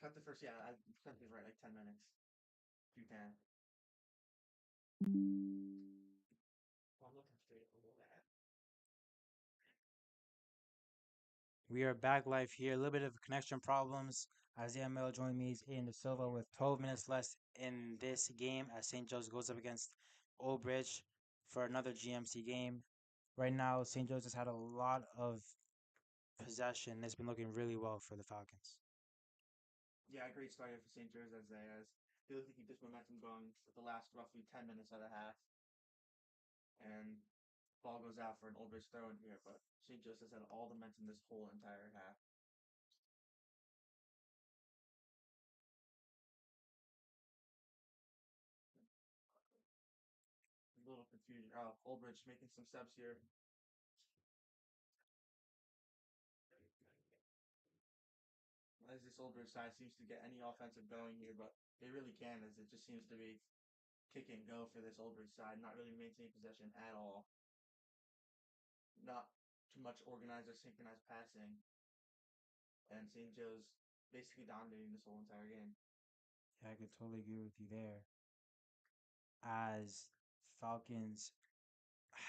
cut the first. Yeah, I cut the right like 10 minutes. If you can. Well, I'm looking straight below that. We are back live here. A little bit of connection problems. Isaiah Mel joined me in the Silva with 12 minutes left in this game as St. Joe's goes up against Old Bridge for another GMC game. Right now, St. Joe's has had a lot of possession. It's been looking really well for the Falcons. Yeah, great start here for St. George as they look to keep this momentum going with the last roughly 10 minutes of the half. And ball goes out for an Old Bridge throw in here, but St. Joe's has had all the momentum this whole entire half. A little confusion. Oh, Old Bridge making some steps here. As this Old Bridge side seems to get any offensive going here, but they really can, as it just seems to be kick and go for this Old Bridge side, not really maintaining possession at all. Not too much organized or synchronized passing, and St. Joe's basically dominating this whole entire game. Yeah, I could totally agree with you there. As Falcons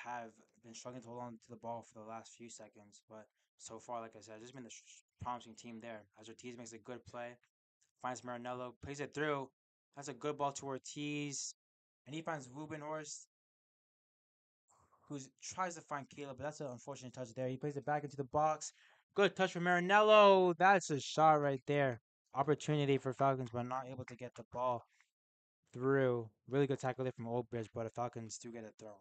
have been struggling to hold on to the ball for the last few seconds, but so far, like I said, there's been a promising team there. As Ortiz makes a good play, finds Marinello, plays it through. That's a good ball to Ortiz, and he finds Ruben Horst, who tries to find Caleb, but that's an unfortunate touch there. He plays it back into the box. Good touch from Marinello. That's a shot right there. Opportunity for Falcons, but not able to get the ball through. Really good tackle there from Old Bridge, but the Falcons do get a throw.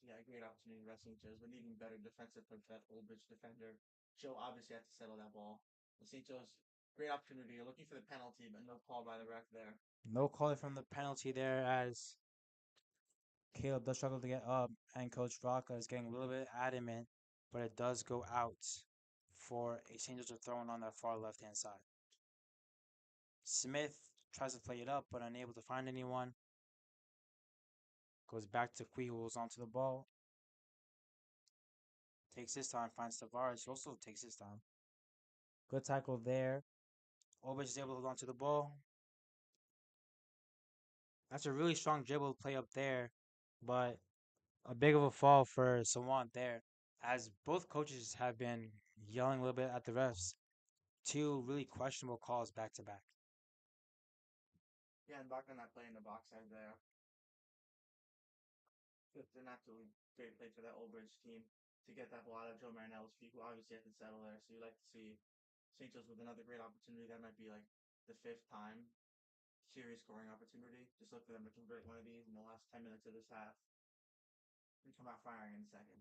Yeah, great opportunity wrestling Joe's, but even better defensive from that Old Bridge defender. Joe obviously had to settle that ball. But St. Joe's great opportunity. You're looking for the penalty, but no call by the ref there. No calling from the penalty there as Caleb does struggle to get up, and Coach Vaca is getting a little bit adamant, but it does go out for a St. Joseph throwing on that far left hand side. Smith tries to play it up, but unable to find anyone. Goes back to Kui, who holds onto the ball. Takes his time, finds Tavares, who also takes his time. Good tackle there. Obich is able to hold onto the ball. That's a really strong dribble play up there, but a big of a fall for Sawant there, as both coaches have been yelling a little bit at the refs. Two really questionable calls back to back. Yeah, and back on that play in the box side there. It's an absolutely great play for that Old Bridge team to get that ball out of Joe Marinello's feet, who obviously had to settle there. So you like to see St. Joe's with another great opportunity. That might be like the fifth time serious scoring opportunity. Just look for them to convert one of these in the last 10 minutes of this half and come out firing in the second.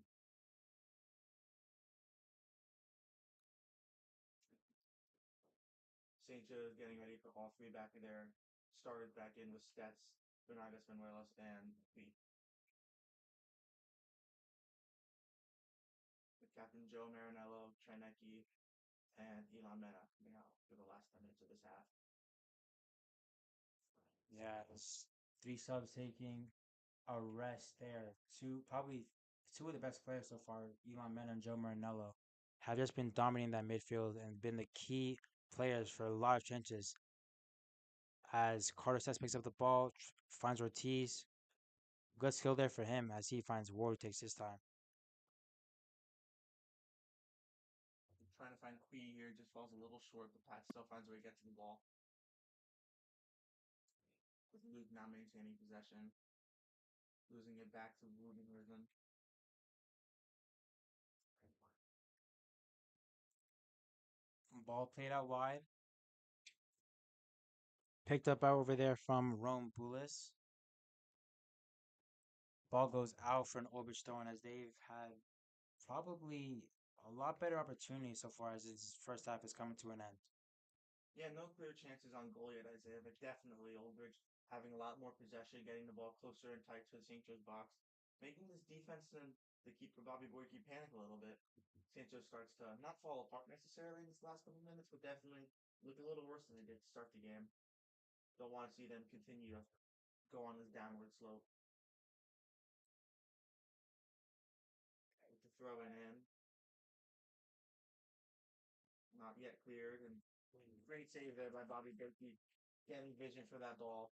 St. Joe's getting ready for all three back in there. Started back in with Stets, Bernardes Manuelos, and Wheat. With Captain Joe Marinello, Trenecki, and Elon Mena coming out for the last 10 minutes of this half. Yeah, it's three subs taking a rest there. Two of the best players so far, Elon Mena and Joe Marinello, have just been dominating that midfield and been the key players for a lot of trenches. As Carter Sets picks up the ball, finds Ortiz. Good skill there for him as he finds Ward, takes his time. Trying to find Quee here, just falls a little short, but Pat still finds a way to get to the ball. With Luke now maintaining possession, losing it back to Ruben Rhythm. Ball played out wide. Picked up out over there from Rome Bulis. Ball goes out for an Orbich throwing as they've had probably a lot better opportunities so far as this first half is coming to an end. Yeah, no clear chances on goal yet, Isaiah, but definitely Oldridge having a lot more possession, getting the ball closer and tight to the St. Joe's box, making this defense and the keeper Bobby Borky panic a little bit. St. Joe starts to not fall apart necessarily in this last couple minutes, but definitely look a little worse than they did to start the game. Don't want to see them continue to go on this downward slope. With the throw in, get cleared. And great save there by Bobby Berkey, getting vision for that ball,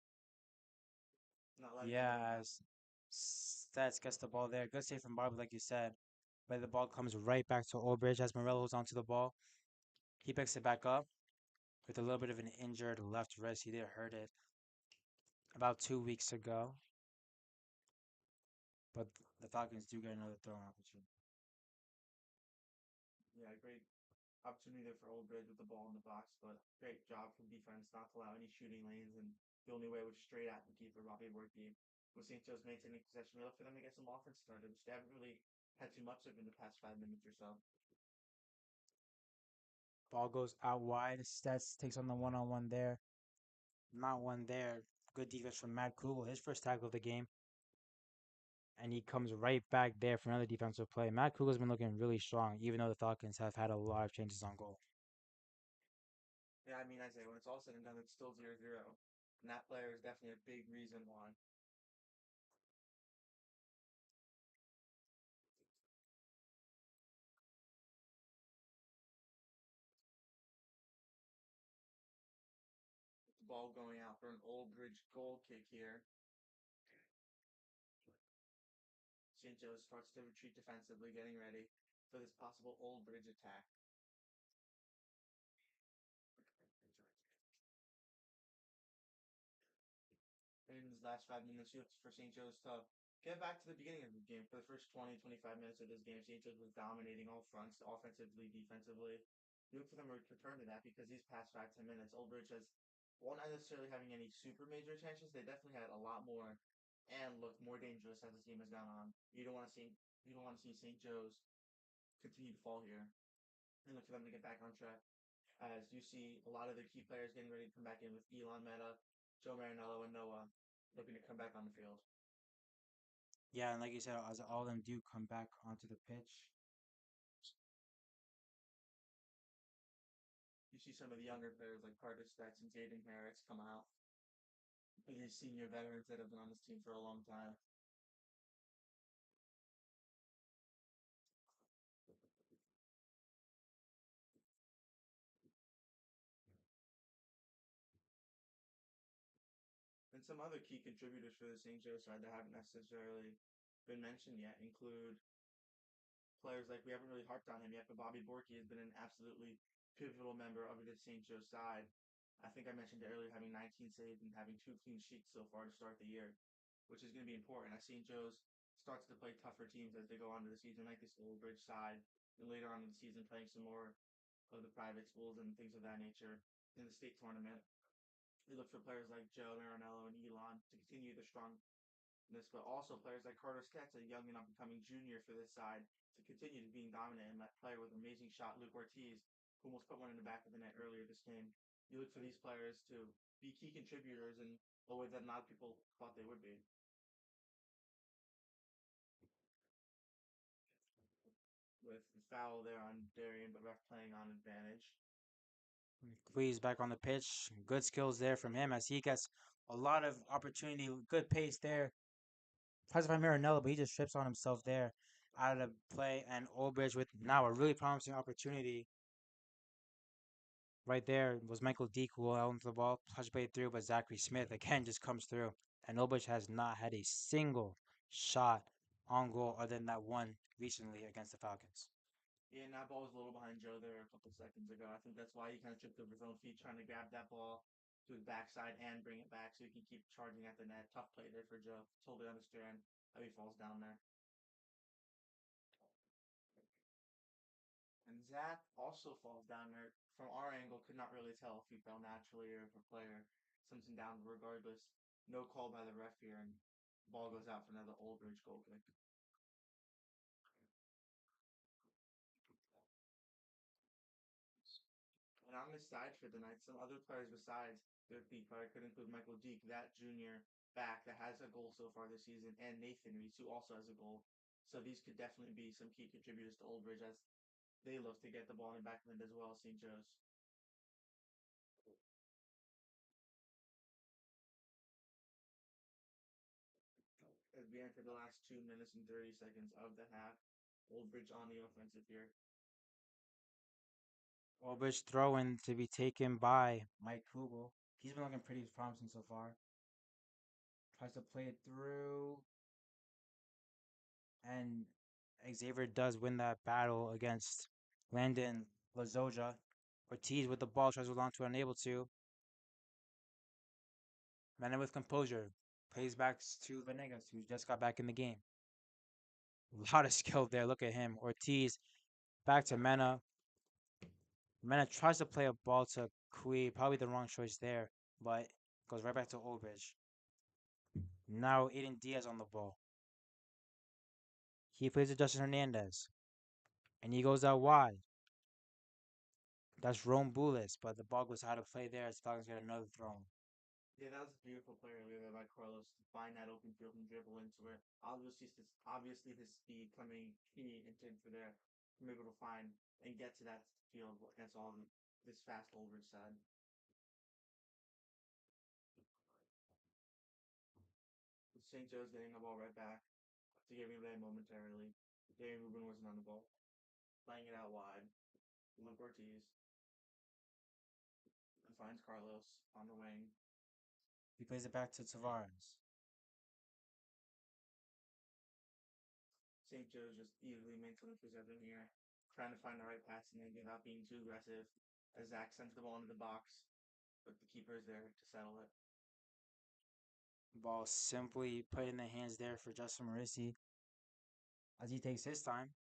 not letting anything Yeah, happen. as Stats gets the ball there. Good save from Barber, like you said. But the ball comes right back to Olbridge as Morello holds onto the ball. He picks it back up with a little bit of an injured left wrist. He did hurt it about 2 weeks ago. But the Falcons do get another throwing opportunity. Yeah, great opportunity there for Oldbridge with the ball in the box, but great job from defense not to allow any shooting lanes, and the only way was straight at the keeper, Robbie Worthy. With St. Joe's maintaining possession, we look for them to get some offense started, which they haven't really had too much of in the past 5 minutes or so. Ball goes out wide. Stats takes on the one-on-one there. Not one there. Good defense from Matt Kugel, his first tackle of the game. And he comes right back there for another defensive play. Matt Kugel's been looking really strong, even though the Falcons have had a lot of changes on goal. Yeah, I mean, Isaiah, when it's all said and done, it's still 0-0. And that player is definitely a big reason why. The ball going out for an Old Bridge goal kick here. St. Joe starts to retreat defensively, getting ready for this possible Old Bridge attack. In these last 5 minutes, you look for St. Joe's to get back to the beginning of the game. For the first 20, 25 minutes of this game, St. Joe's was dominating all fronts, offensively, defensively. You look for them to return to that because these past 5, 10 minutes, Old Bridge has, while not necessarily having any super major chances, they definitely had a lot more and looked more dangerous as the game has gone on. You don't want to see St. Joe's continue to fall here and look for them to get back on track. As you see a lot of the key players getting ready to come back in with Elon Meta, Joe Marinello, and Noah looking to come back on the field. Yeah, and like you said, as all of them do come back onto the pitch. You see some of the younger players like Carter Stacks and Jaden Harris come out. These senior veterans that have been on this team for a long time. And some other key contributors for the St. Joe side that haven't necessarily been mentioned yet include players like we haven't really harped on him yet, but Bobby Borky has been an absolutely pivotal member of the St. Joe side. I think I mentioned earlier having 19 saves and having 2 clean sheets so far to start the year, which is going to be important as St. Joe's starts to play tougher teams as they go on to the season, like this Old Bridge side, and later on in the season playing some more of the private schools and things of that nature in the state tournament. We look for players like Joe Marinello and Elon to continue the strong this, but also players like Carter Sketz, a young and up and coming junior for this side, to continue to being dominant and that player with amazing shot, Luke Ortiz, who almost put one in the back of the net earlier this game. You look for these players to be key contributors in a way that not people thought they would be. With the foul there on Darian, but ref playing on advantage. Cleese back on the pitch. Good skills there from him as he gets a lot of opportunity. Good pace there. Tries to find Marinello, but he just trips on himself there out of play. And Olbridge with now a really promising opportunity. Right there was Michael Deke who held onto the ball, touchbait through, but Zachary Smith again just comes through. And Olbridge has not had a single shot on goal other than that one recently against the Falcons. Yeah, and that ball was a little behind Joe there a couple seconds ago. I think that's why he kind of tripped over his own feet trying to grab that ball to his backside and bring it back so he can keep charging at the net. Tough play there for Joe. Totally understand how he falls down there. And Zach also falls down there. From our angle, could not really tell if he fell naturally or if a player sends him down. Regardless, no call by the ref here, and ball goes out for another Oldridge goal kick. And on this side for the night, some other players besides their key player could include Michael Deke, that junior back that has a goal so far this season, and Nathan Reese, who also has a goal. So these could definitely be some key contributors to Oldbridge as they look to get the ball in backland as well as St. Joe's. As we enter the last 2 minutes and 30 seconds of the half, Oldbridge on the offensive here. Ulbrich throwing to be taken by Mike Kugel. He's been looking pretty promising so far. Tries to play it through, and Xavier does win that battle against Landon Lazoja. Ortiz with the ball tries to hold on to it, unable to. Mena with composure plays back to Venegas, who just got back in the game. A lot of skill there. Look at him. Ortiz back to Mena. Mena tries to play a ball to Kui. Probably the wrong choice there, but goes right back to Ulbrich. Now Aiden Diaz on the ball. He plays to Justin Hernandez. And he goes out wide. That's Rome Bulis, but the ball goes out of play there as Falcons get another throw. Yeah, that was a beautiful play earlier there by Carlos to find that open field and dribble into it. Obviously his speed coming key into there, from able to find and get to that field against all this fast over side. St. Joe's getting the ball right back to give away momentarily. Darian Rubin wasn't on the ball, playing it out wide. Luke Ortiz and finds Carlos on the wing. He plays it back to Tavares. St. Joe's just easily mentally possessing here, trying to find the right passing lane without being too aggressive. As Zach sends the ball into the box, but the keeper is there to settle it. Ball simply put in the hands there for Justin Marissi as he takes his time.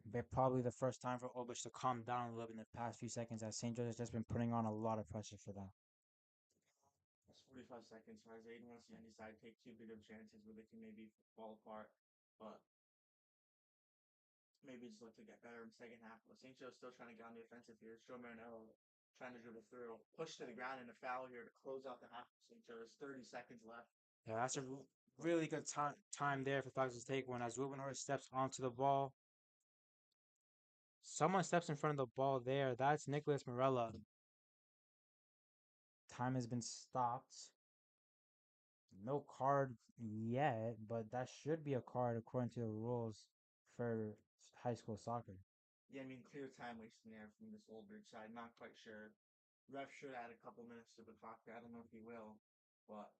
But probably the first time for Ulbrich to calm down a little bit in the past few seconds as St. Joe has just been putting on a lot of pressure for them. That's 45 seconds. So as Aiden wants to decide take two big of chances where they can maybe fall apart, but maybe just look to get better in the second half. But St. Joe's still trying to get on the offensive here. Joe Marinello trying to dribble through, push to the ground and a foul here to close out the half. St. Joe's 30 seconds left. Yeah, that's a really good time there for Falcons to take one as Ruben Horst steps onto the ball. Someone steps in front of the ball there. That's Nicholas Morella. Time has been stopped. No card yet, but that should be a card according to the rules for high school soccer. Yeah, I mean, clear time wasting there from this Oldbridge side. Not quite sure. Ref should add a couple minutes to the clock there. I don't know if he will, but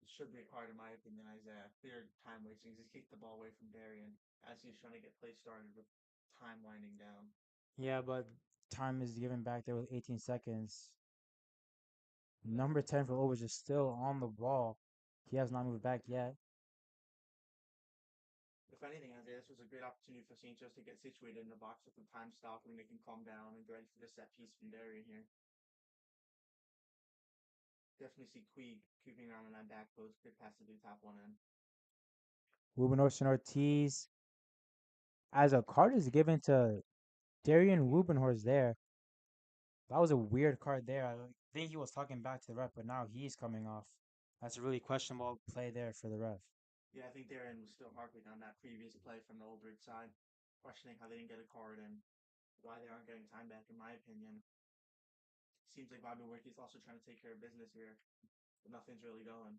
it should be a card in my opinion. Isaiah, clear time wasting. He's kicked the ball away from Darian as he's trying to get play started with time winding down. Yeah, but time is given back there with 18 seconds. Number 10 for Overs is still on the ball. He has not moved back yet. If anything, Isaiah, this was a great opportunity for St. Joe's to get situated in the box with the time stop and they can calm down and get ready for the set piece from Darian here. Definitely see Queeg creeping around on that back post. Could pass to the top one in. Ruben Ortiz. As a card is given to Darian Rubenhorst there. That was a weird card there. I think he was talking back to the ref, but now he's coming off. That's a really questionable play there for the ref. Yeah, I think Darian was still harping on that previous play from the Oldbridge side, questioning how they didn't get a card and why they aren't getting time back, in my opinion. Seems like Bobby Workey's also trying to take care of business here, but nothing's really going.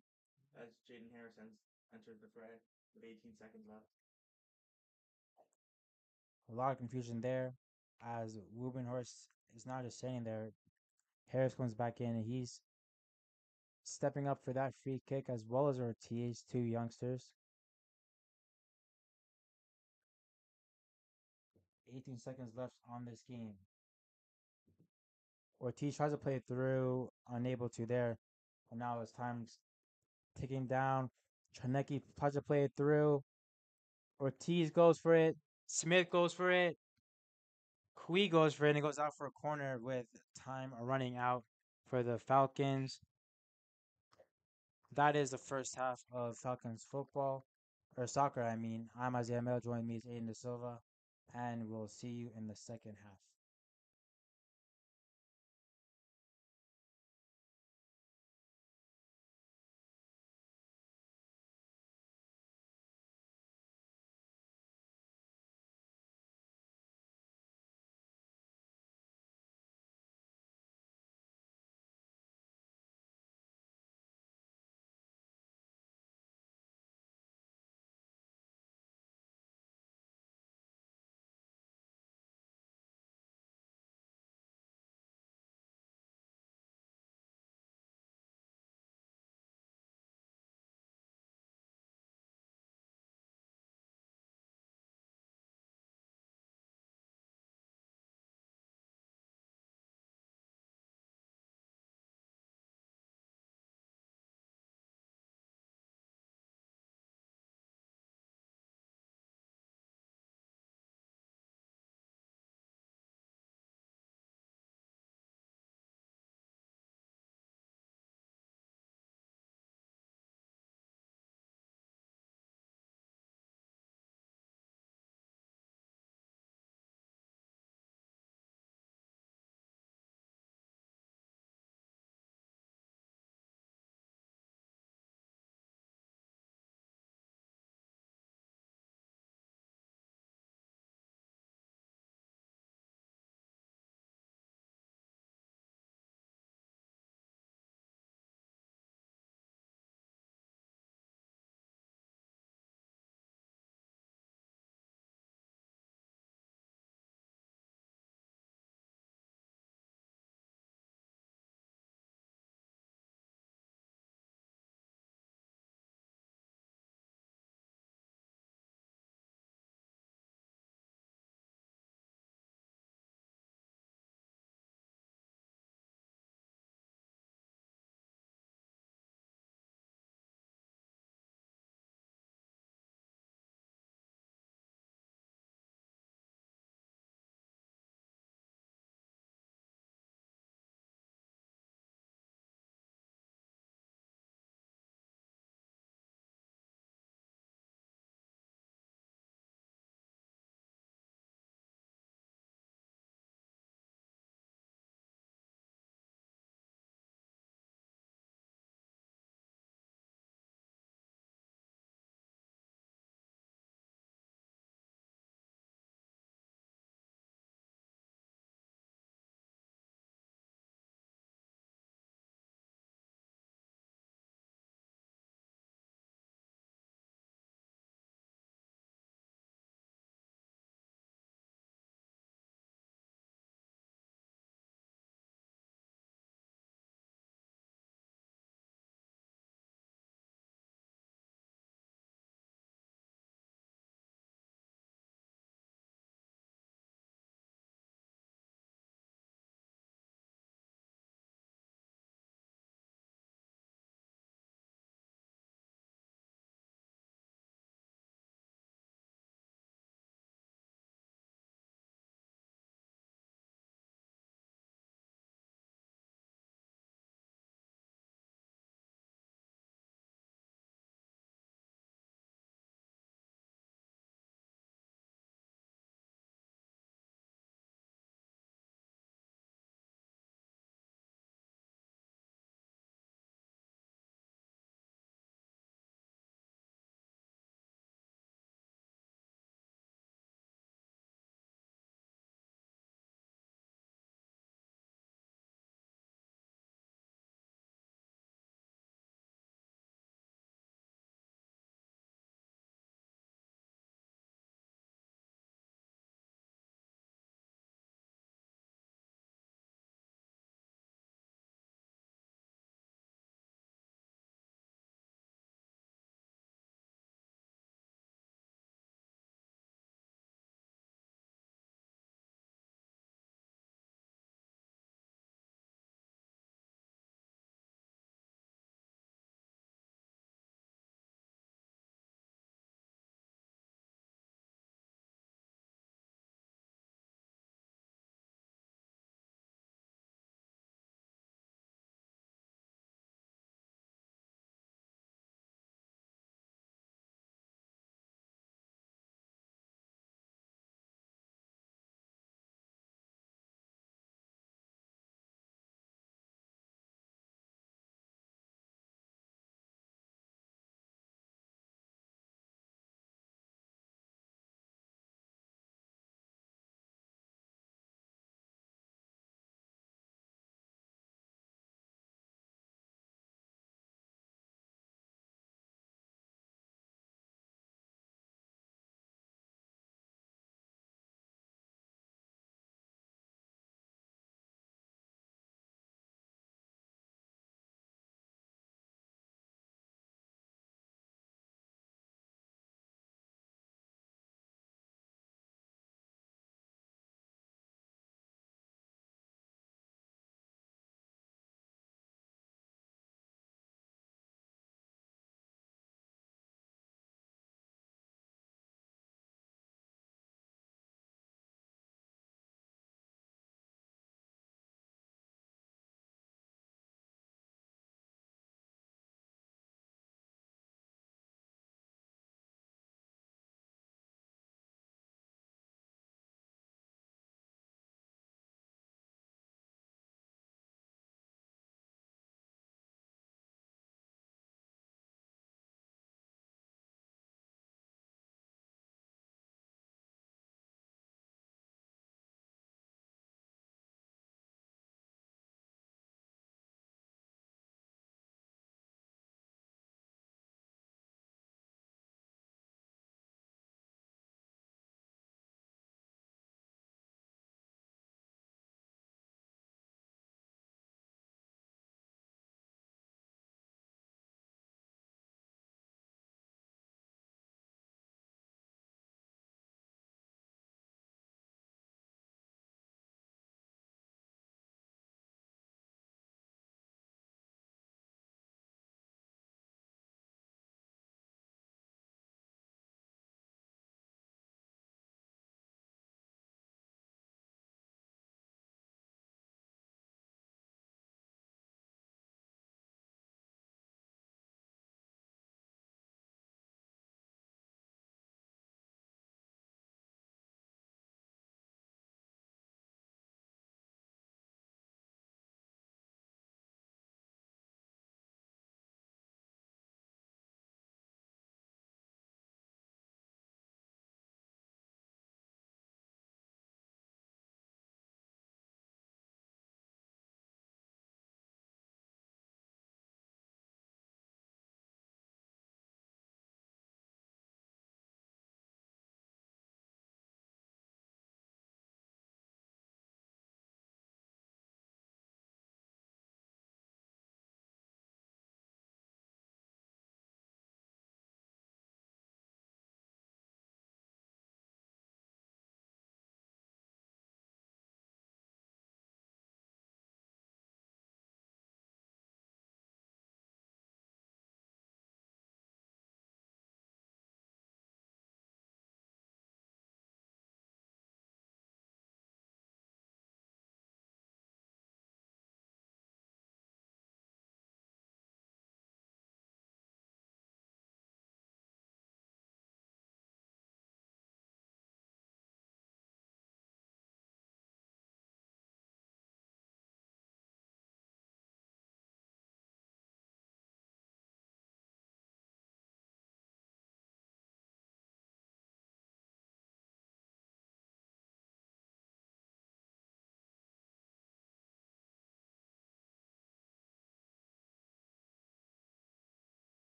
As Jaden Harrison enters the fray with 18 seconds left. A lot of confusion there as Rubenhorst is not just standing there. Harris comes back in and he's stepping up for that free kick as well as Ortiz, two youngsters. 18 seconds left on this game. Ortiz tries to play it through, unable to there. And now his time's ticking down. Tranecki tries to play it through. Ortiz goes for it. Smith goes for it. Kui goes for it and it goes out for a corner with time running out for the Falcons. That is the first half of Falcons football, or soccer, I mean. I'm Isaiah Mel, joining me is Aiden De Silva, and we'll see you in the second half.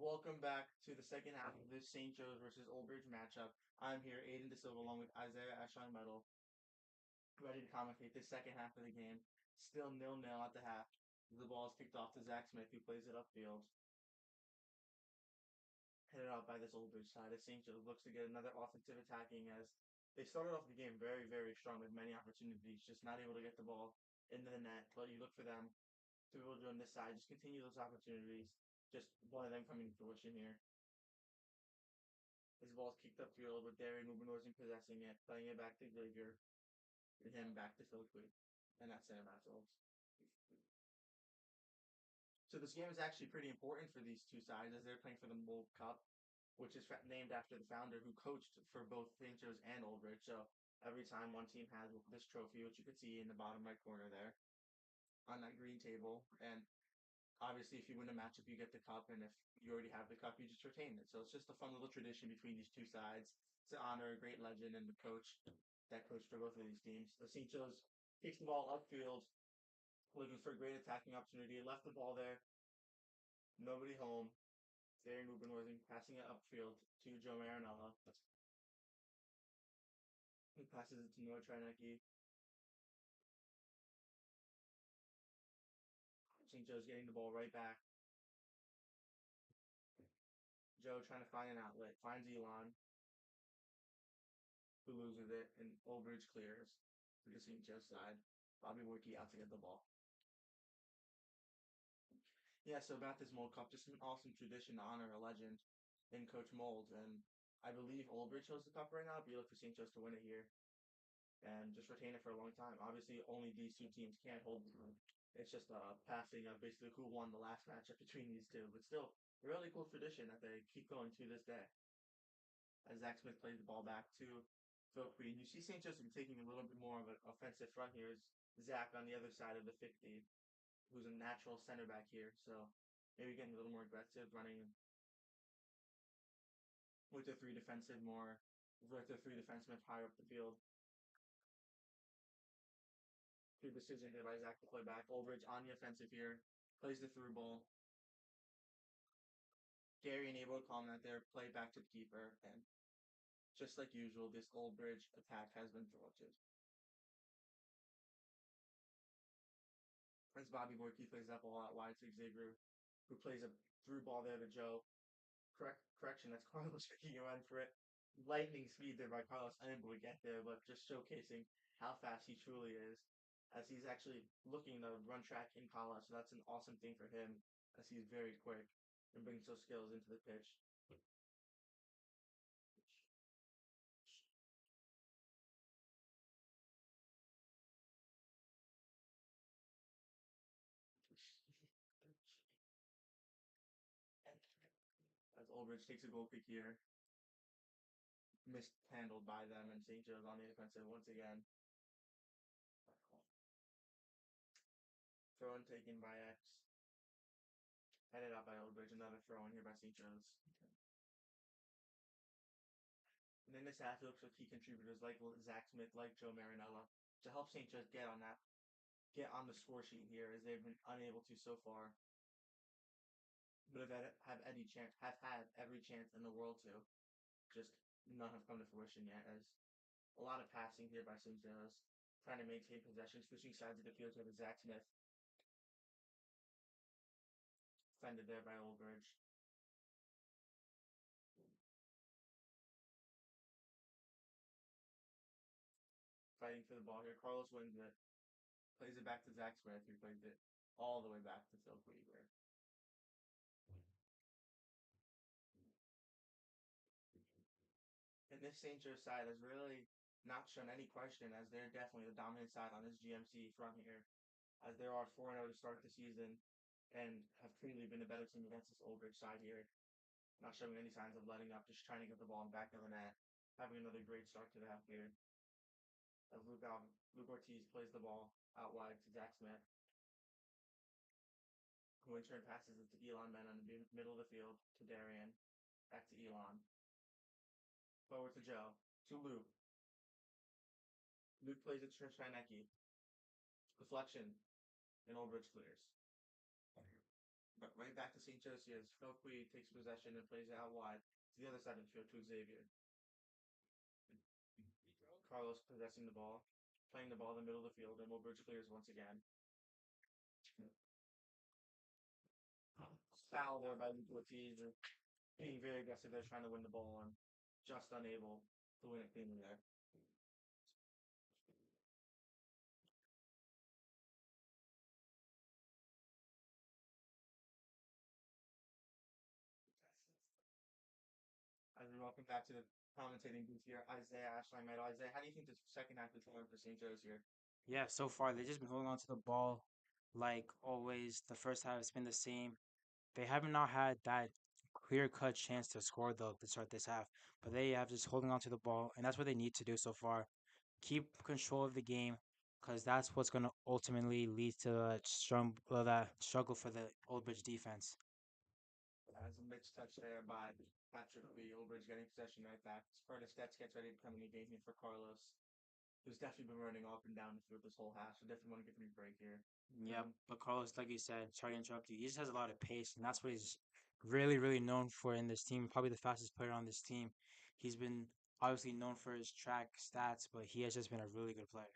Welcome back to the second half of this St. Joe's versus Old Bridge matchup. I'm here, Aiden De Silva, along with Isaiah Ashline Metal, ready to commentate this second half of the game. Still nil-nil at the half. The ball is kicked off to Zach Smith, who plays it upfield. Headed out by this Old Bridge side as St. Joe's looks to get another offensive attacking as they started off the game very, very strong with many opportunities, just not able to get the ball into the net. But you look for them to be able to do on this side, just continue those opportunities. Just one of them coming to fruition here. His ball's kicked upfield with Darren Rubenhorsen possessing it, playing it back to Xavier, and him back to Phil Quick. And that's center battles. So this game is actually pretty important for these two sides as they're playing for the Mold Cup, which is named after the founder who coached for both St. Joe's and Old Bridge. So every time one team has this trophy, which you could see in the bottom right corner there on that green table, and obviously if you win a matchup, you get the cup, and if you already have the cup, you just retain it. So it's just a fun little tradition between these two sides to honor a great legend and the coach that coached for both of these teams. The St. Joe's kicks the ball upfield, looking for a great attacking opportunity. Left the ball there. Nobody home. Darren Rubenhorsen passing it upfield to Joe Marinella. He passes it to Noah Trinecki. St. Joe's getting the ball right back. Joe trying to find an outlet. Finds Elon, who loses it, and Old Bridge clears to the St. Joe side. Bobby Workey out to get the ball. Yeah, so about this Mold Cup, just an awesome tradition to honor a legend in Coach Mold. And I believe Old Bridge holds the cup right now, but you look for St. Joe's to win it here and just retain it for a long time. Obviously, only these two teams can't hold it. It's just a passing of basically who won the last matchup between these two. But still, a really cool tradition that they keep going to this day. As Zach Smith plays the ball back to Phil Queen. You see St. Joseph taking a little bit more of an offensive front here. Is Zach on the other side of the 50, who's a natural center back here. So maybe getting a little more aggressive, running with the three defensive more, with the three defensemen higher up the field. Good decision here by Zach to play back. Ulrich on the offensive here, plays the through ball. Gary able to calm that there, play back to the keeper, and just like usual, this Old Bridge attack has been thwarted. As Bobby Borky plays that ball out wide to Xavier, who plays a through ball there to Joe. Correction, that's Carlos making a run for it. Lightning speed there by Carlos, unable to get there, but just showcasing how fast he truly is, as he's actually looking to run track in college. So that's an awesome thing for him, as he's very quick and brings those skills into the pitch. As Ulrich takes a goal kick here, mishandled by them, and St. Joe's on the defensive once again. Throw in taken by X. Headed out by Old Bridge. Another throw in here by St. Joe's. And then this half looks for key contributors like Zach Smith, like Joe Marinella, to help St. Joe's get on the score sheet here, as they've been unable to so far. But have had every chance in the world to. Just none have come to fruition yet, as a lot of passing here by St. Joe's, trying to maintain possession, switching sides of the field with Zach Smith. Defended there by Old Bridge. Fighting for the ball here. Carlos wins it. Plays it back to Zach Smith, who plays it all the way back to Phil Cleaver. And this St. Joe side has really not shown any question, as they're definitely the dominant side on this GMC front here, as there are 4-0 to start the season and have clearly been a better team against this Old Bridge side here. Not showing any signs of letting up, just trying to get the ball in back of the net. Having another great start to the half here. As Luke Ortiz plays the ball out wide to Zach Smith, who in turn passes it to Elon Men on the middle of the field to Darian. Back to Elon. Forward to Joe. To Luke. Luke plays it to Trinecki. Deflection. And Old Bridge clears. But right back to St. Joe's as Phil takes possession and plays it out wide to the other side of the field to Xavier. Carlos possessing the ball, playing the ball in the middle of the field, and Woodbridge clears once again. Foul there by Luke Ortiz, being very aggressive there, trying to win the ball and just unable to win it cleanly there. As we welcome back to the commentating booth here, Isaiah Ashline Meadow. Isaiah, how do you think this second half is going for St. Joe's here? Yeah, so far they've just been holding on to the ball like always. The first half has been the same. They have not had that clear cut chance to score though to start this half, but they have just holding on to the ball, and that's what they need to do so far. Keep control of the game, because that's what's going to ultimately lead to that struggle for the Old Bridge defense. As a mixed touch there by Patrick B. Ulbridge getting possession right back. Curtis Stetz gets ready to come in the game here for Carlos, who's definitely been running up and down the field this whole half, so definitely want to give him a break here. Yeah, but Carlos, like you said, sorry to interrupt you. He just has a lot of pace, and that's what he's really, really known for in this team. Probably the fastest player on this team. He's been obviously known for his track stats, but he has just been a really good player.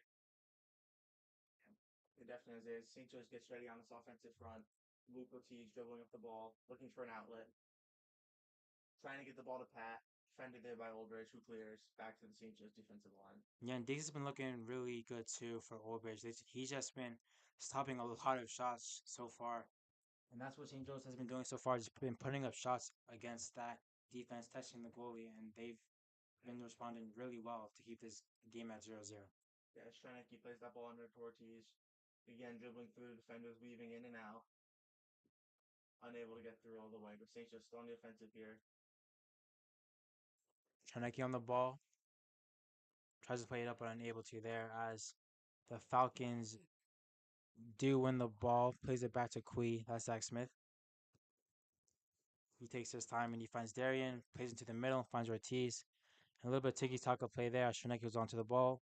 It definitely is. St. Joe's gets ready on this offensive front. Luke Ortiz dribbling up the ball, looking for an outlet, trying to get the ball to Pat. Defended there by Oldbridge, who clears back to the St. Joe's defensive line. Yeah, and Diggs has been looking really good too for Old Bridge. He's just been stopping a lot of shots so far. And that's what St. Joe's has been doing so far, just been putting up shots against that defense, testing the goalie, and they've been responding really well to keep this game at 0-0. Yeah, Shrenek plays that ball under to Ortiz. Again, dribbling through the defenders, weaving in and out. Unable to get through all the way, but St. Joe's still on the offensive here. Charnecki on the ball, tries to play it up, but unable to there as the Falcons do win the ball, plays it back to Quee. That's Zach Smith. He takes his time and he finds Darian, plays into the middle, finds Ortiz. And a little bit of tiki taka play there as Charnecki was onto the ball,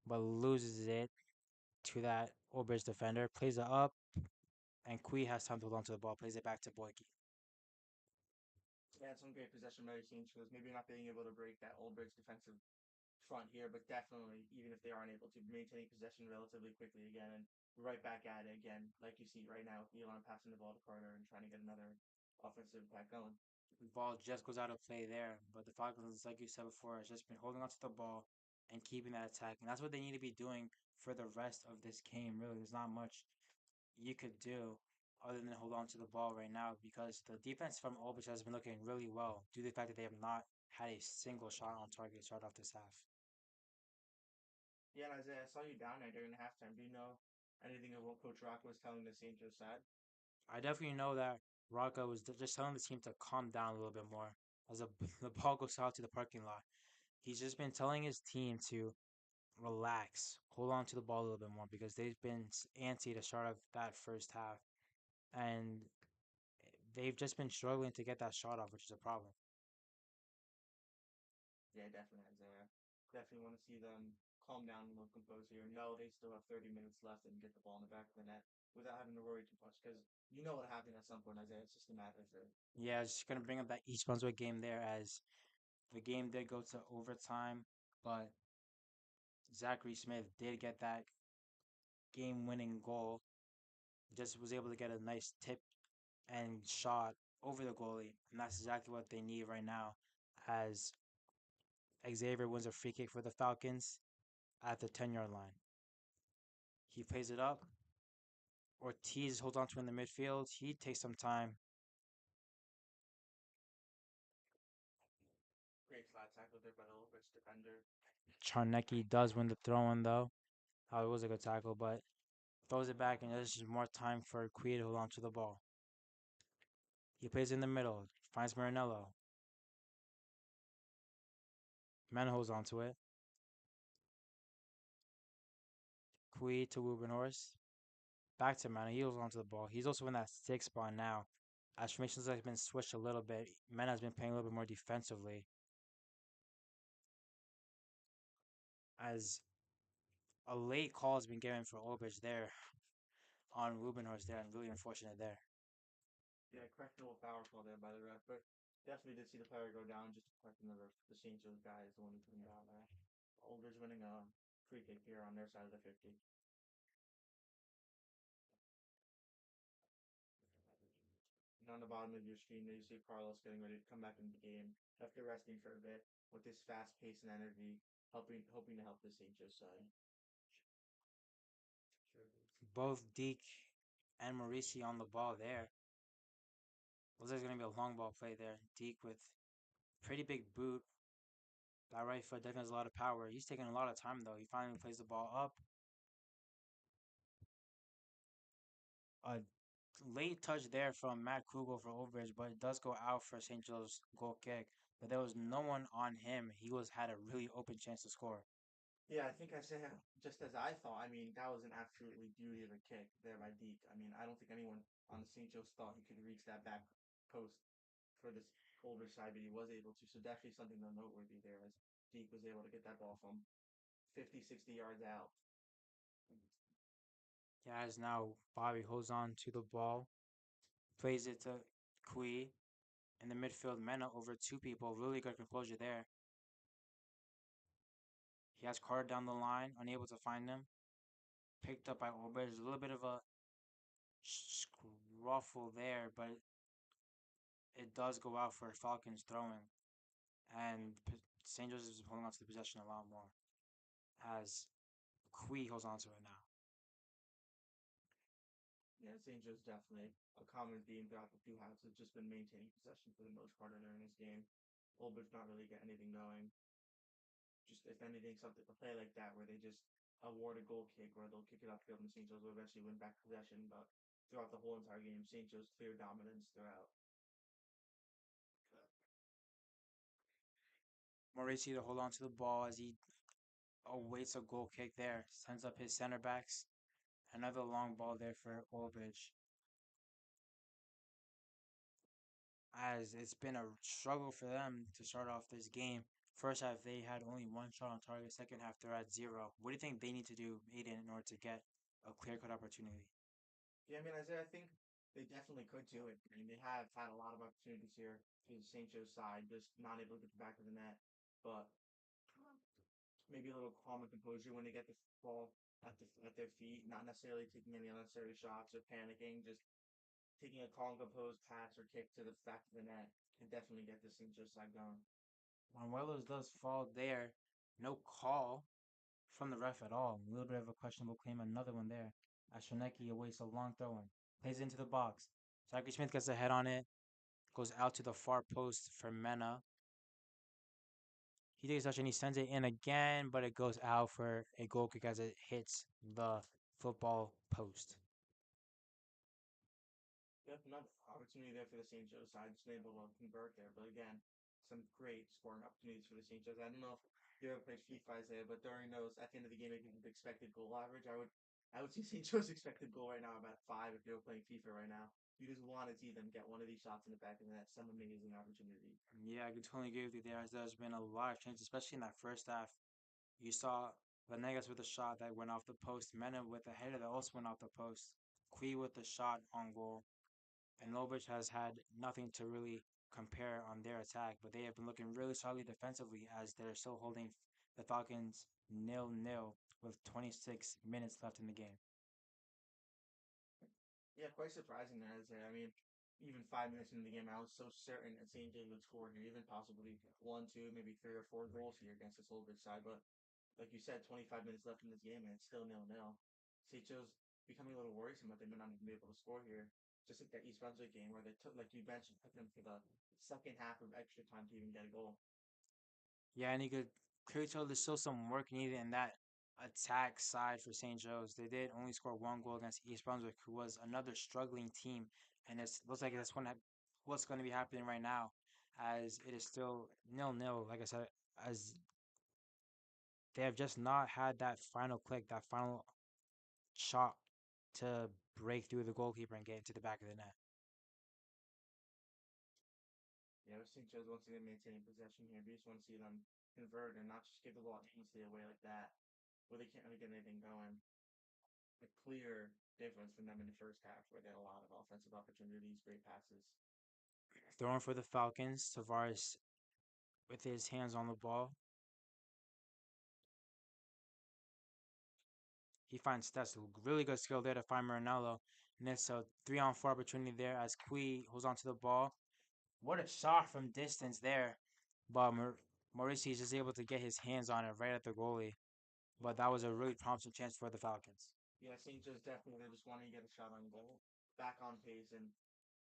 but loses it to that Old Bridge defender, plays it up, and Quee has time to hold on to the ball, plays it back to Boyke. Yeah, some great possession by St. Joe's. Maybe not being able to break that Old Bridge defensive front here, but definitely, even if they aren't able to, maintain possession relatively quickly again. And we're right back at it again, like you see right now with Elon passing the ball to Carter and trying to get another offensive attack going. The ball just goes out of play there, but the Falcons, like you said before, has just been holding on to the ball and keeping that attack. And that's what they need to be doing for the rest of this game, really. There's not much you could do other than hold on to the ball right now because the defense from Old Bridge has been looking really well due to the fact that they have not had a single shot on target start off this half. Yeah, and Isaiah, I saw you down there during the halftime. Do you know anything of what Coach Rock was telling the St. Joe side? I definitely know that Rocco was just telling the team to calm down a little bit more as the ball goes out to the parking lot. He's just been telling his team to relax, hold on to the ball a little bit more because they've been antsy to start off that first half, and they've just been struggling to get that shot off, which is a problem. Yeah, definitely, Isaiah. Definitely want to see them calm down and look composed here. No, they still have 30 minutes left and get the ball in the back of the net without having to worry too much because you know what happened at some point, Isaiah. It's just a matter of Yeah, it's just gonna bring up that East Brunswick game there as the game did go to overtime, but Zachary Smith did get that game-winning goal. Just was able to get a nice tip and shot over the goalie, and that's exactly what they need right now. As Xavier wins a free kick for the Falcons at the 10-yard line, he plays it up. Ortiz holds on to in the midfield. He takes some time. great flat tackle there by the Olbrich defender. Charnecki does win the throw in though. Oh, it was a good tackle, but throws it back, and there's just more time for Quee to hold on to the ball. He plays in the middle, finds Marinello. Man holds on to it. Quee to Rubenhorst. Back to Mana. He holds on to the ball. He's also in that sixth spot now. As formations have been switched a little bit, Mena has been playing a little bit more defensively. As a late call has been given for Olbridge there on Rubenhorst there, and really unfortunate there. Yeah, questionable foul call there by the ref, but definitely did see the player go down. Just a question of the St. Joe's guy is the one who put him down there. Olders winning a free kick here on their side of the 50. And on the bottom of your screen, there you see Carlos getting ready to come back into the game after resting for a bit with his fast pace and energy, hoping to help the St. Joe side. Both Deke and Maurici on the ball there. Looks like it's gonna be a long ball play there. Deke with pretty big boot. That right foot definitely has a lot of power. He's taking a lot of time though. He finally plays the ball up. A late touch there from Matt Kugel for overage, but it does go out for St. Joe's goal kick. But there was no one on him. He was had a really open chance to score. Yeah, I think I said just as I thought. I mean, that was an absolutely beauty of a kick there by Deke. I mean, I don't think anyone on the St. Joe's thought he could reach that back post for this older side, but he was able to. So definitely something noteworthy there as Deke was able to get that ball from 50, 60 yards out. Yeah, as now Bobby holds on to the ball, plays it to Kui in the midfield. Mena over two people. Really good composure there. He has Carter down the line, unable to find him. Picked up by Obers. A little bit of a scruffle there, but it does go out for Falcons throwing. And St. Joseph is holding on to the possession a lot more as Kui holds on to it now. Yeah, St. Joe's definitely a common theme throughout the two halves. Has just been maintaining possession for the most part during this game. Olber's not really get anything going. Just if anything, something a play like that where they just award a goal kick or they'll kick it upfield and St. Joe's will eventually win back possession. But throughout the whole entire game, St. Joe's clear dominance throughout. Mauricio to hold on to the ball as he awaits a goal kick there. Sends up his center backs. Another long ball there for Olbridge. As it's been a struggle for them to start off this game. First half, they had only one shot on target. Second half, they're at zero. What do you think they need to do, Aiden, in order to get a clear cut opportunity? Yeah, I mean, Isaiah, I think they definitely could do it. I mean, they have had a lot of opportunities here to the St. Joe's side, just not able to get the back of the net. But maybe a little calm and composure when they get the ball at their feet, not necessarily taking any unnecessary shots or panicking, just taking a calm, composed pass or kick to the back of the net can definitely get this thing just like going. Manuelos does fall there. No call from the ref at all. A little bit of a questionable claim. Another one there. As Shoneki awaits a long throw in. Plays into the box. Zachary Smith gets a head on it. Goes out to the far post for Mena. He takes touch and he sends it in again, but it goes out for a goal kick as it hits the football post. Yep, another opportunity there for the St. Joe side, just able to convert there. But again, some great scoring opportunities for the St. Joe's. I don't know if you ever played FIFA, Isaiah, but during those, at the end of the game, making the expected goal average, I would see St. Joe's expected goal right now about 5 if they were playing FIFA right now. You just want to see them get one of these shots in the back of the net, some amazing opportunity. Yeah, I can totally agree with you there. As there's been a lot of changes, especially in that first half. You saw Venegas with a shot that went off the post, Mena with a header that also went off the post, Kui with the shot on goal, and Lovich has had nothing to really compare on their attack, but they have been looking really solid defensively as they're still holding the Falcons 0-0 with 26 minutes left in the game. Yeah, quite surprising that is. I mean, even 5 minutes into the game, I was so certain that St. James would score here, even possibly one, two, maybe three or four goals here against this Oldbridge side. But like you said, 25 minutes left in this game, and it's still 0-0. St. Joe's becoming a little worrisome that they may not even be able to score here. Just like that East Brunswick game where they took, like you mentioned, took them for the second half of extra time to even get a goal. Yeah, and you could clearly tell there's still some work needed in that attack side for St. Joe's. They did only score one goal against East Brunswick, who was another struggling team, and it looks like that's what's going to be happening right now, as it is still 0-0. Like I said, as they have just not had that final click, that final shot to break through the goalkeeper and get into the back of the net. Yeah, with St. Joe's once again maintaining possession here. We just want to see them convert and not just give the ball easily away like that, where they can't really get anything going. a clear difference from them in the first half, where they had a lot of offensive opportunities, great passes. Throwing for the Falcons, Tavares with his hands on the ball. He finds that's a really good skill there to find Marinello. And it's a 3-on-4 opportunity there as Kui holds onto the ball. What a shot from distance there. But Mauricio is just able to get his hands on it right at the goalie. But that was a really promising chance for the Falcons. Yeah, St. Joe's definitely they just want to get a shot on goal, back on pace, and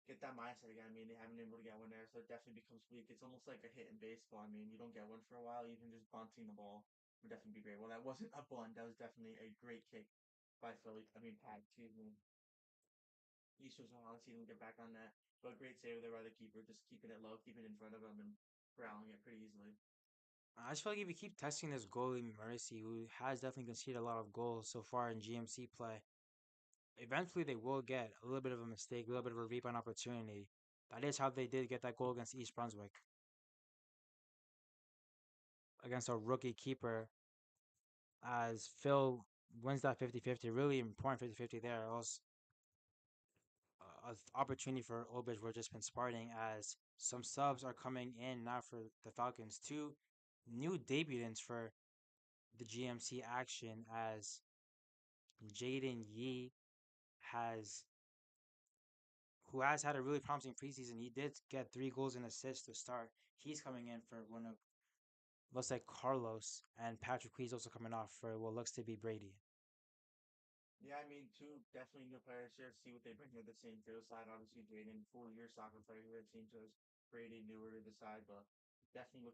get that mindset again. I mean, they haven't been able to get one there, so it definitely becomes weak. It's almost like a hit in baseball. I mean, you don't get one for a while, even just bunting the ball would definitely be great. Well, that wasn't a bunt. That was definitely a great kick by Philly. I mean, Pat, excuse me. Easters want to see them get back on that. But great save there by the keeper, just keeping it low, keeping it in front of him, and corralling it pretty easily. I just feel like if we keep testing this goalie, Mauricio, who has definitely conceded a lot of goals so far in GMC play, eventually they will get a little bit of a mistake, a little bit of a rebound opportunity. That is how they did get that goal against East Brunswick. Against a rookie keeper, as Phil wins that 50-50, really important 50-50 there. It was an opportunity for Obich we're just been sparring as some subs are coming in now for the Falcons. Two new debutants for the GMC action as Jaden Yee has who has had a really promising preseason. He did get 3 goals and assists to start. He's coming in for one of looks like Carlos, and Patrick Quee's also coming off for what looks to be Brady. Yeah, I mean, two definitely new players here. See what they bring to the St. Joe side. Obviously, Jaden, 4 year soccer player here at St. Joe's. Brady newer to the side, but definitely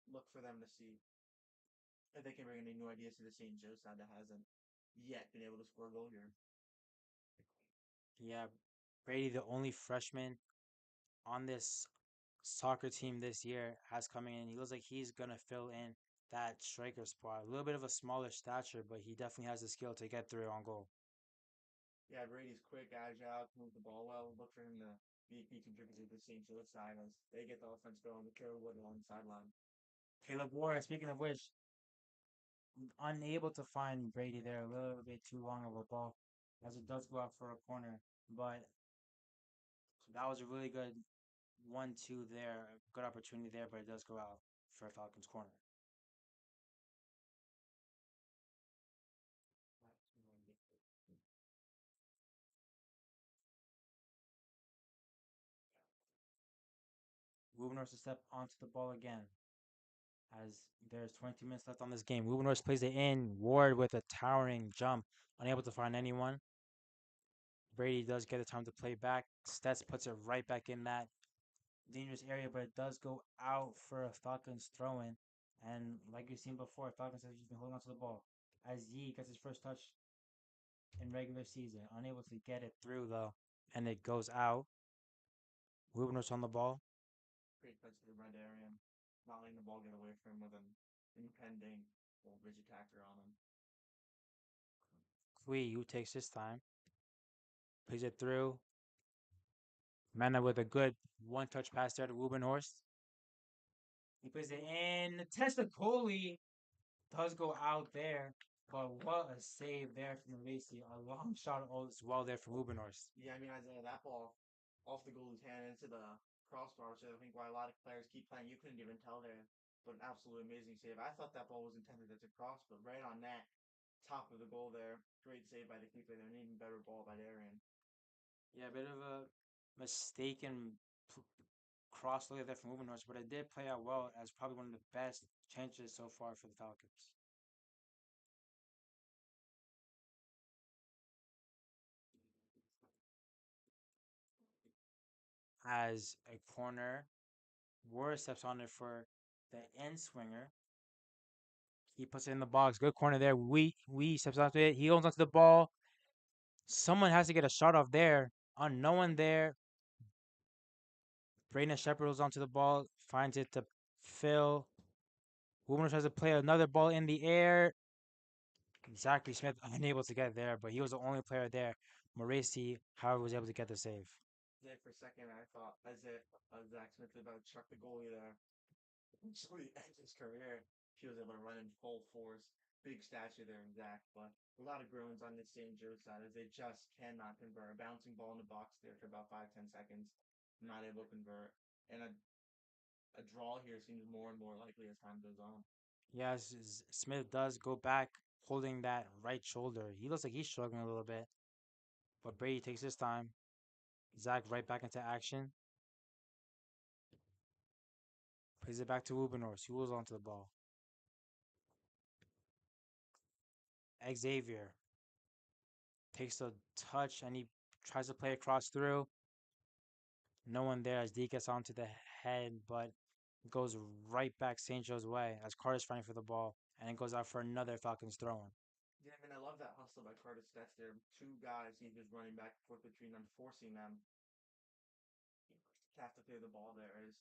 look for them to see if they can bring any new ideas to the St. Joe side that hasn't yet been able to score a goal here. Yeah, Brady, the only freshman on this soccer team this year, has coming in. He looks like he's gonna fill in that striker spot. A little bit of a smaller stature, but he definitely has the skill to get through on goal. Yeah, Brady's quick, agile, can move the ball well. Look for him to be a key contributor to the St. Joe side as they get the offense going with Carol Wood along the sideline. Caleb Ward, speaking of which, unable to find Brady there. A little bit too long of a ball as it does go out for a corner. But that was a really good 1-2 there. Good opportunity there, but it does go out for Falcons corner. Ruben to step onto the ball again as there's 22 minutes left on this game. Ruben plays it in. Ward with a towering jump, unable to find anyone. Brady does get the time to play back. Stets puts it right back in that dangerous area, but it does go out for a Falcons throw in. And like you've seen before, Falcons have just been holding on to the ball. As Yee gets his first touch in regular season, unable to get it through though, and it goes out. Ruben on the ball. Great touch to the red area and not letting the ball get away from him with an impending old bridge attacker on him. Kui, who takes his time, plays it through. Mena with a good one-touch pass there to Ruben. He plays it in. The Testicoli does go out there, but what a save there from Mauricio. A long shot as well there from Ruben. Yeah, I mean, Isaiah, that ball off the goalie's hand into the crossbar, so I think why a lot of players keep playing, you couldn't even tell there. But an absolutely amazing save. I thought that ball was intended as a cross, but right on that top of the goal there. Great save by the keeper there. An even better ball by Darian. Yeah, a bit of a mistaken cross look at that from Ruben, but it did play out well as probably one of the best chances so far for the Falcons. As a corner, Ward steps on it for the end swinger. He puts it in the box. Good corner there. We steps onto it. He holds onto the ball. Someone has to get a shot off there. On no one there. Brayden Shepard holds onto the ball. Finds it to Phil. Woman tries to play another ball in the air. Zachary Smith unable to get there, but he was the only player there. Moresi, however, was able to get the save. There for a second, I thought as if Zach Smith was about to chuck the goalie there. Eventually, end his career, he was able to run in full force big stature there in Zach, but a lot of groans on this St. Joe side as they just cannot convert. A bouncing ball in the box there for about 5, 10 seconds, not able to convert. And a draw here seems more and more likely as time goes on. Yes, Smith does go back holding that right shoulder. He looks like he's struggling a little bit, but Brady takes his time. Zach right back into action. Plays it back to Ubenors. He holds onto the ball. Xavier takes the touch and he tries to play across through. No one there as D gets onto the head, but goes right back St. Joe's way as Carter's fighting for the ball, and it goes out for another Falcons throw in. Yeah, I mean, I love that hustle by Curtis Stats there. Two guys, he was running back and forth between them, forcing them to have to clear the ball there as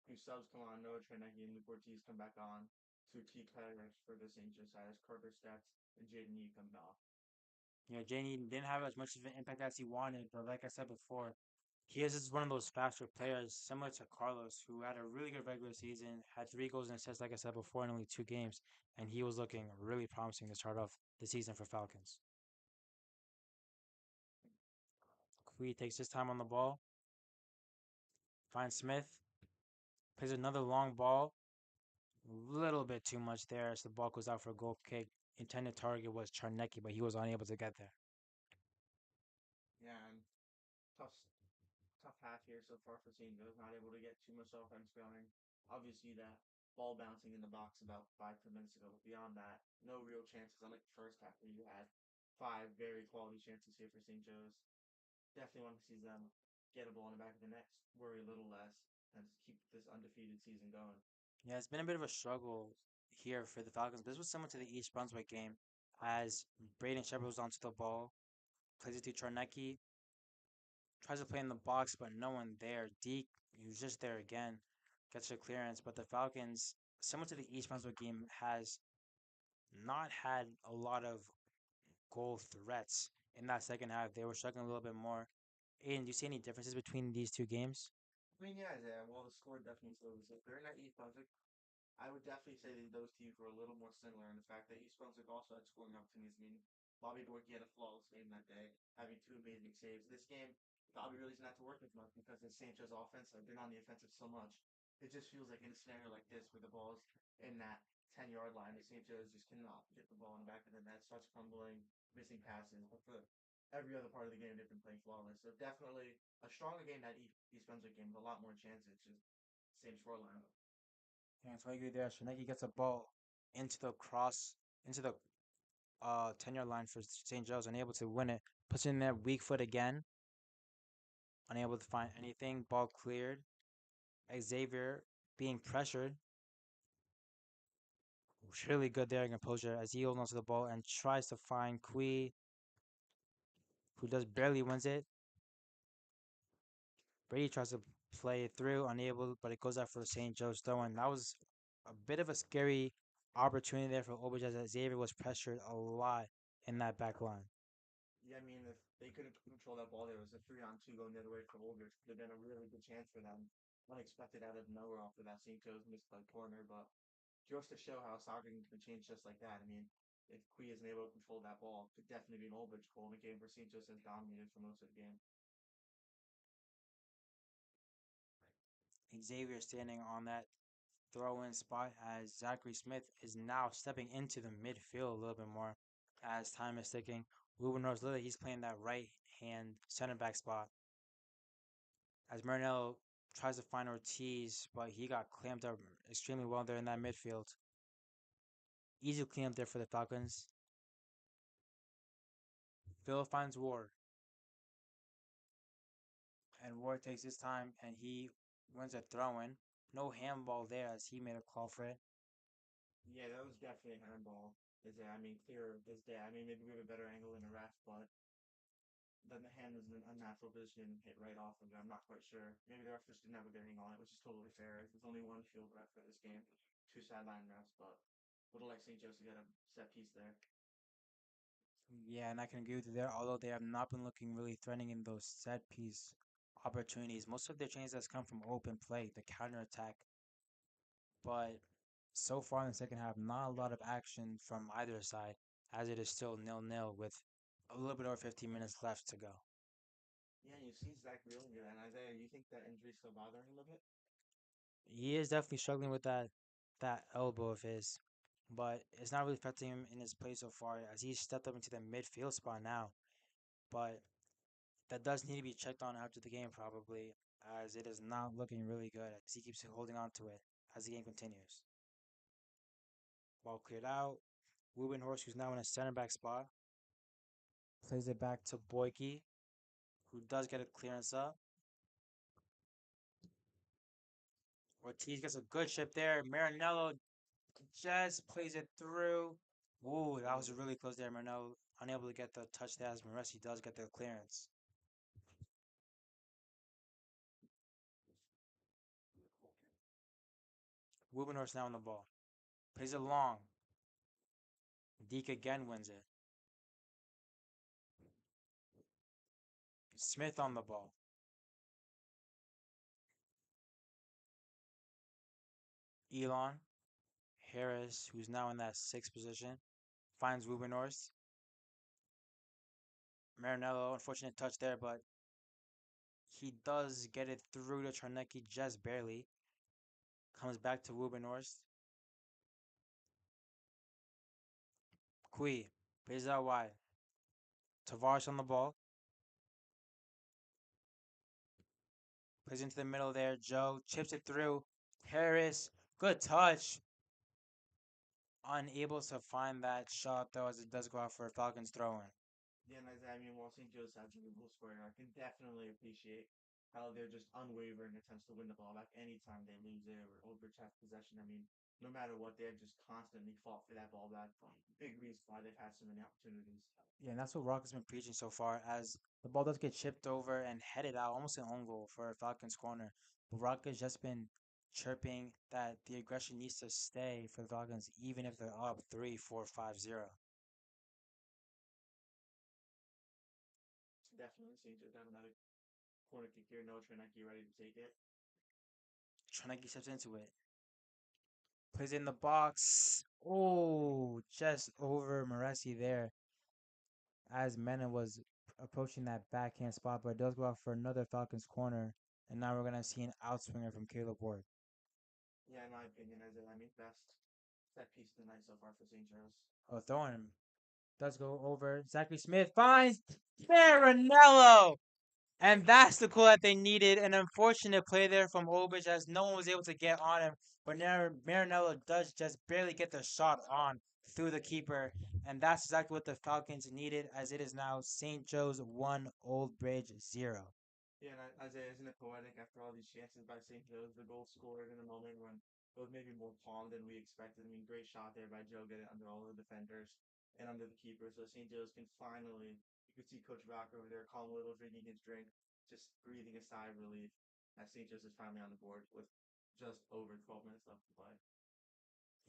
two subs come on, Noah Tranecki and Luke Ortiz come back on. Two key players for the St. Joe side as Carter Stats and Jaden Yee come off. Janie didn't have as much of an impact as he wanted, but like I said before, he is just one of those faster players, similar to Carlos, who had a really good regular season, had 3 goals and assists, like I said before, in only 2 games, and he was looking really promising to start off the season for Falcons. Kui takes his time on the ball, finds Smith, plays another long ball, little bit too much there as the ball goes out for a goal kick. Intended target was Charnecki, but he was unable to get there. Yeah, and tough tough half here so far for St. Joe's, not able to get too much offense going. Obviously, that ball bouncing in the box about 5, 10 minutes ago, but beyond that, no real chances. Unlike the first half where you had five very quality chances here for St. Joe's. Definitely want to see them get a ball in the back of the net, worry a little less, and keep this undefeated season going. Yeah, it's been a bit of a struggle here for the Falcons. This was similar to the East Brunswick game, as Braden Shepard was onto the ball, plays it to Charnecki, tries to play in the box, but no one there. Deke, he was just there again, gets a clearance. But the Falcons, similar to the East Brunswick game, has not had a lot of goal threats in that second half. They were struggling a little bit more. Aiden, do you see any differences between these 2 games? I mean, yeah. Well, the score definitely shows it. During that East Brunswick, I would definitely say that those teams were a little more similar in the fact that East Brunswick also had scoring opportunities. I mean, Bobby Borky had a flawless game that day, having two amazing saves. This game, Bobby really doesn't have to work as much because the St. Joe's offense, like, they're on the offensive so much. It just feels like in a scenario like this where the ball's in that 10-yard line, the St. Joe's just cannot get the ball in the back of the net, starts crumbling, missing passes. But for every other part of the game, they've been playing flawless. So definitely a stronger game that East Brunswick game with a lot more chances. Just same scoreline. Yeah, so I agree there. Shaneki gets a ball into the cross, into the 10-yard line for St. Joe's, unable to win it. Puts it in there, weak foot again, unable to find anything. Ball cleared. Xavier being pressured. Really good there in composure as he holds onto the ball and tries to find Kui, who does barely wins it. Brady tries to play it through, unable, but it goes out for St. Joe's throwing. That was a bit of a scary opportunity there for Obridge as Xavier was pressured a lot in that back line. Yeah, I mean, if they couldn't control that ball, there was a 3-on-2 going the other way for Olgers. Could have been a really good chance for them. Unexpected out of nowhere off of that St. Joe's misplay corner, but just to show how soccer can change just like that. I mean, if Kui isn't able to control that ball, could definitely be an Olbridge goal in a game where St. Joe's has dominated for most of the game. Xavier standing on that throw in spot as Zachary Smith is now stepping into the midfield a little bit more as time is ticking. Ruben Rose Lily, he's playing that right hand center back spot as Marinello tries to find Ortiz, but he got clamped up extremely well there in that midfield. Easy clean up there for the Falcons. Phil finds Ward, and Ward takes his time and he wins a throw in. No handball there as he made a call for it. Yeah, that was definitely a handball. Is there? I mean, clear as day. I mean, maybe we have a better angle in a ref, but then the hand was in an unnatural position and hit right off of it. I'm not quite sure. Maybe the ref just didn't have a good angle on it, which is totally fair. There's only one field ref for this game, two sideline refs, but would have liked St. Joseph to get a set piece there. Yeah, and I can agree with you there. Although they have not been looking really threatening in those set piece opportunities, most of their chances has come from open play, the counter attack. But So far in the second half, not a lot of action from either side, as it is still nil-nil with a little bit over 15 minutes left to go. Yeah, you see Zach reeling good, and Isaiah, you think that injury's still bothering him a bit? He is definitely struggling with that elbow of his, but it's not really affecting him in his play so far as he's stepped up into the midfield spot now. But that does need to be checked on after the game probably, as it is not looking really good as he keeps holding on to it as the game continues. Ball cleared out. Ruben Horst, who's now in a center back spot, plays it back to Boyke, who does get a clearance up. Ortiz gets a good chip there. Marinello just plays it through. Ooh, that was really close there. Marinello unable to get the touch there as Moresi does get the clearance. Ruben Horst now on the ball. Plays it long. Deke again wins it. Smith on the ball. Elon Harris, who's now in that sixth position, finds Ruben Horst. Marinello, unfortunate touch there, but he does get it through to Charnecki just barely. Comes back to Ruben Horst. Kui plays out wide. Tavares on the ball. Plays into the middle there. Joe chips it through. Harris, good touch. Unable to find that shot though, as it does go out for a Falcons throw in. Yeah, and Isaiah, I mean, while St. Joe's has a good goal scoring, I can definitely appreciate how they're just unwavering attempts to win the ball back anytime they lose it or overtap possession. I mean, no matter what, they've just constantly fought for that ball back. Big reason why they've had so many opportunities. Yeah, and that's what Rock has been preaching so far, as the ball does get chipped over and headed out, almost an own goal for a Falcons corner. But Rock has just been chirping that the aggression needs to stay for the Falcons, even if they're up 3-4-5-0. Definitely St. Joe's have another corner kick here. No Trineki ready to take it. Trineki steps into it. Plays it in the box. Oh, just over Moresi there as Mena was approaching that backhand spot, but it does go out for another Falcons corner. And now we're going to see an outswinger from Caleb Ward. Yeah, in my opinion, Isaiah, I mean, best set piece of the night so far for St. Joe's. Oh, throwing him. Does go over. Zachary Smith finds Marinello. And that's the goal that they needed. An unfortunate play there from Obridge as no one was able to get on him. But Marinello does just barely get the shot on through the keeper. And that's exactly what the Falcons needed, as it is now St. Joe's 1, Old Bridge 0. Yeah, and Isaiah, isn't it poetic after all these chances by St. Joe's? The goal scored in a moment when it was maybe more calm than we expected. I mean, great shot there by Joe getting under all the defenders and under the keeper. So St. Joe's can finally, you could see Coach Rock over there calm a little, drinking his drink, just breathing a sigh of relief as St. Joe's is finally on the board with just over 12 minutes left to play.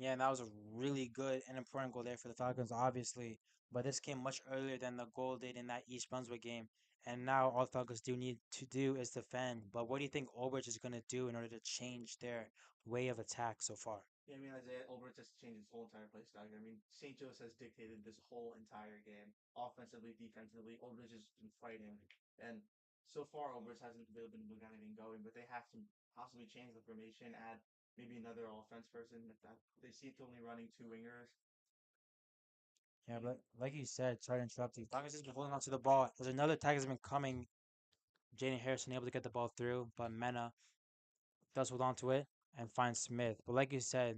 Yeah, and that was a really good and important goal there for the Falcons, obviously. But this came much earlier than the goal did in that East Brunswick game. And now all the Falcons do need to do is defend. But what do you think Ulbrich is going to do in order to change their way of attack so far? Yeah, I mean, Isaiah Ulbrich has changed his whole entire play style. I mean, St. Joe's has dictated this whole entire game, offensively, defensively. Ulbrich has been fighting, and so far, Ulbrich hasn't really been able to get anything going. But they have to possibly change the formation, add maybe another offense person. If that they seem to only running two wingers. Yeah, but like you said, sorry to interrupt you. Falcons has been holding on to the ball. There's another tag has been coming. Jaden Harrison able to get the ball through, but Mena does hold on to it and finds Smith. But like you said,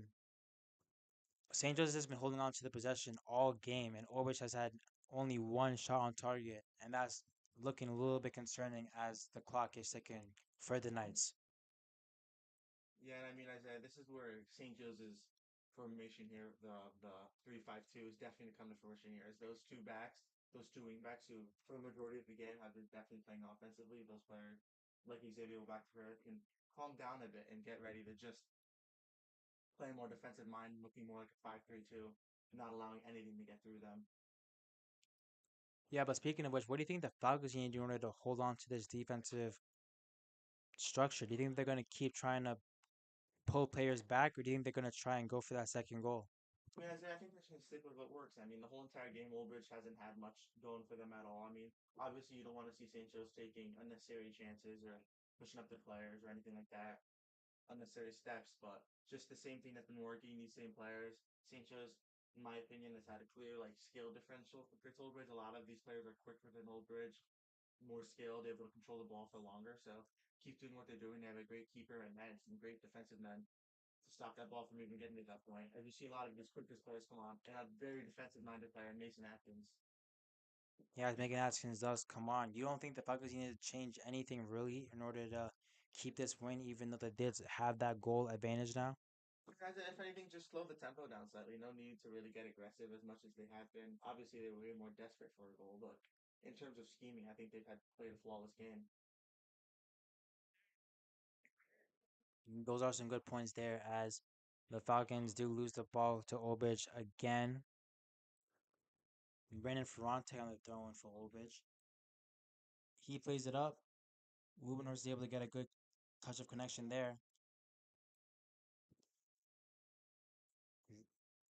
St. Joseph has been holding on to the possession all game, and Orwich has had only one shot on target, and that's looking a little bit concerning as the clock is ticking for the Knights. Yeah, and I mean, Isaiah, this is where St. Joe's formation here, the 3-5-2, is definitely to come to fruition here. As those two backs, those two wing backs, who for the majority of the game have been definitely playing offensively, those players like Xavier back to can calm down a bit and get ready to just play more defensive mind, looking more like a 5-3-2, not allowing anything to get through them. Yeah, but speaking of which, what do you think the Falcons need to do in order to hold on to this defensive structure? Do you think they're going to keep trying to pull players back, or do you think they're gonna try and go for that second goal? I mean, I think they're just gonna stick with what works. I mean, the whole entire game, Old Bridge hasn't had much going for them at all. I mean, obviously, you don't want to see St. Joe's taking unnecessary chances or pushing up the players or anything like that, unnecessary steps. But just the same thing that's been working. These same players, St. Joe's, in my opinion, has had a clear like skill differential compared to Old Bridge. A lot of these players are quicker than Old Bridge, more skilled, able to control the ball for longer. So keep doing what they're doing. They have a great keeper and men, some great defensive men to stop that ball from even getting to that point. And you see a lot of these quickest players come on, and a very defensive minded player, Mason Atkins. Yeah, Megan Haskins does come on. You don't think the Falcons need to change anything really in order to keep this win, even though they did have that goal advantage now? Because if anything, just slow the tempo down slightly. No need to really get aggressive as much as they have been. Obviously, they were way more desperate for a goal, but in terms of scheming, I think they've had played a flawless game. Those are some good points there as the Falcons do lose the ball to Obridge again. Brandon Ferrante on the throw in for Obridge. He plays it up. Rubenhorst is able to get a good touch of connection there.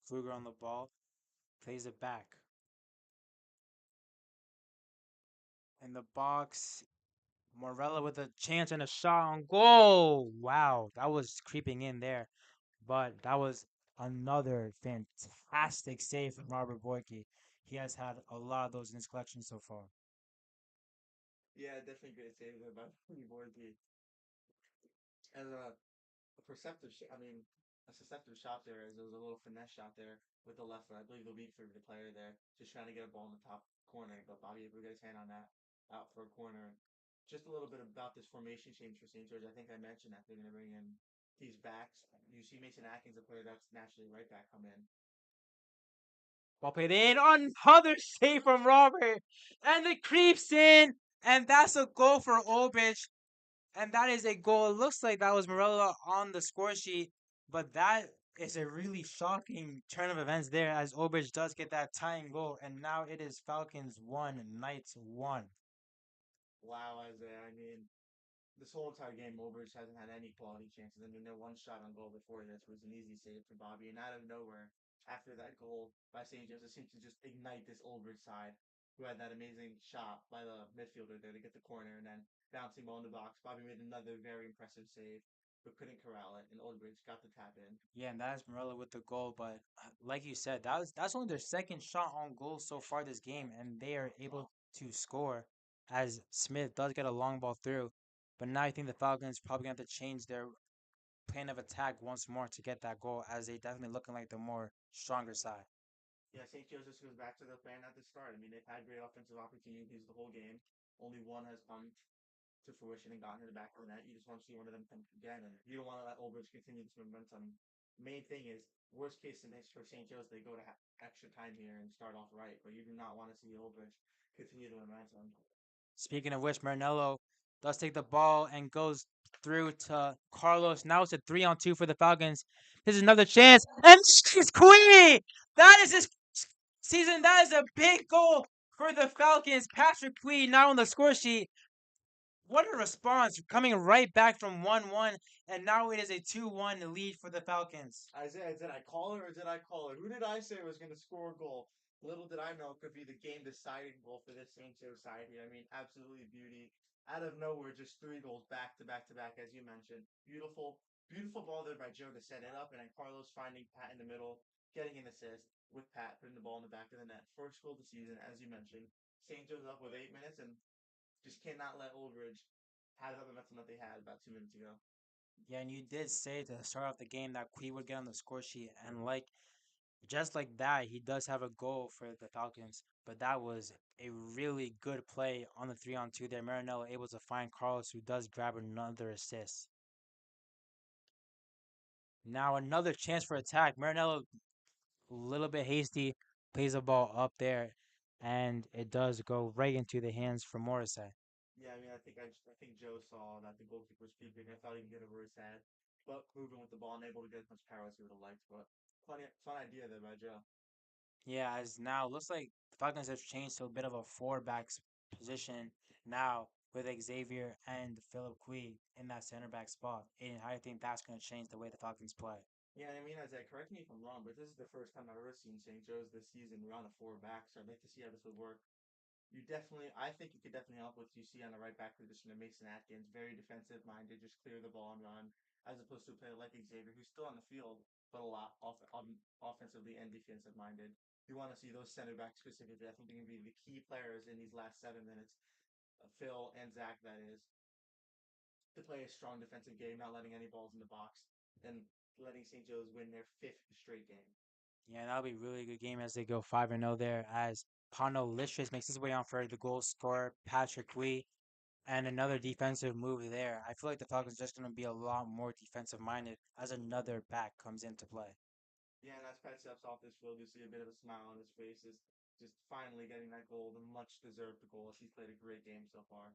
Kruger on the ball. Plays it back. In the box, Morella with a chance and a shot on goal. Wow, that was creeping in there. But that was another fantastic save from Robert Boyke. He has had a lot of those in his collection so far. Yeah, definitely great save there by Borgi. As a perceptive, I mean, a susceptible shot there. As there was a little finesse shot there with the left foot. I believe the weak foot of the player there, just trying to get a ball in the top corner. But Bobby able to get his hand on that out for a corner. Just a little bit about this formation change for St. George. I think I mentioned that they're going to bring in these backs. You see Mason Atkins, a player that's naturally right back, come in. Ball played in. Another save from Robert. And it creeps in. And that's a goal for Obridge. And that is a goal. It looks like that was Morella on the score sheet. But that is a really shocking turn of events there as Obridge does get that tying goal. And now it is Falcons 1, Knights 1. Wow, Isaiah. I mean, this whole entire game, Mulbridge hasn't had any quality chances. I mean, their one shot on goal before this was an easy save for Bobby, and out of nowhere, after that goal by St. Joseph, seemed to just ignite this Oldbridge side, who had that amazing shot by the midfielder there to get the corner, and then bouncing ball in the box. Bobby made another very impressive save, but couldn't corral it, and Oldbridge got the tap in. Yeah, and that is Morella with the goal. But like you said, that's only their second shot on goal so far this game, and they are able to score as Smith does get a long ball through. But now I think the Falcons probably going to have to change their plan of attack once more to get that goal, as they definitely looking like the more stronger side. Yeah, St. Joseph's goes back to the plan at the start. I mean, they've had great offensive opportunities the whole game. Only one has come to fruition and gotten to the back of the net. You just want to see one of them come again, and you don't want to let Old Bridge continue this momentum. Main thing is, worst case scenario for St. Joe's, they go to extra time here and start off right, but you do not want to see Old Bridge continue the momentum. Speaking of which, Marinello does take the ball and goes through to Carlos. Now it's a 3-on-2 for the Falcons. This is another chance. And Quee! That is his season. That is a big goal for the Falcons. Patrick Quee now on the score sheet. What a response coming right back from 1-1. And now it is a 2-1 lead for the Falcons. Isaiah, did I call it or did I call it? Who did I say was going to score a goal? Little did I know it could be the game deciding goal for this St. Joe side here. I mean, absolutely beauty. Out of nowhere, just three goals back to back to back, as you mentioned. Beautiful, beautiful ball there by Joe to set it up, and then Carlos finding Pat in the middle, getting an assist with Pat putting the ball in the back of the net. First goal of the season, as you mentioned. St. Joe's up with 8 minutes and just cannot let Oldridge have that momentum that they had about 2 minutes ago. Yeah, and you did say to start off the game that Quee would get on the score sheet. And like just like that, he does have a goal for the Falcons, but that was a really good play on the 3-on-2 there. Marinello able to find Carlos, who does grab another assist. Now another chance for attack. Marinello, a little bit hasty, plays the ball up there, and it does go right into the hands for Morissette. Yeah, I mean, I think Joe saw that the goalkeeper was peeping. I thought he could get over his head, but moving with the ball, unable to get as much power as he would have liked. But plenty fun idea there by Joe. Yeah, as now looks like the Falcons have changed to a bit of a four backs position now with Xavier and Philip Quee in that center back spot. And I think that's going to change the way the Falcons play. Yeah, I mean, as I correct me if I'm wrong, but this is the first time I've ever seen St. Joe's this season run a four back, so I'd like to see how this would work. I think you could definitely help with you see on the right back position of Mason Atkins, very defensive minded, just clear the ball and run, as opposed to a player like Xavier, who's still on the field, but a lot offensively and defensive minded. You want to see those center backs specifically. I think they're going to be the key players in these last 7 minutes. Phil and Zach, that is, to play a strong defensive game, not letting any balls in the box, and letting St. Joe's win their fifth straight game. Yeah, that'll be a really good game as they go 5-0 there as Pano Licious makes his way on for the goal scorer, Patrick Wee, and another defensive move there. I feel like the Falcons are just going to be a lot more defensive minded as another back comes into play. Yeah, and as Pat steps off this field, you see a bit of a smile on his face, is just finally getting that goal, the much deserved goal. He's played a great game so far.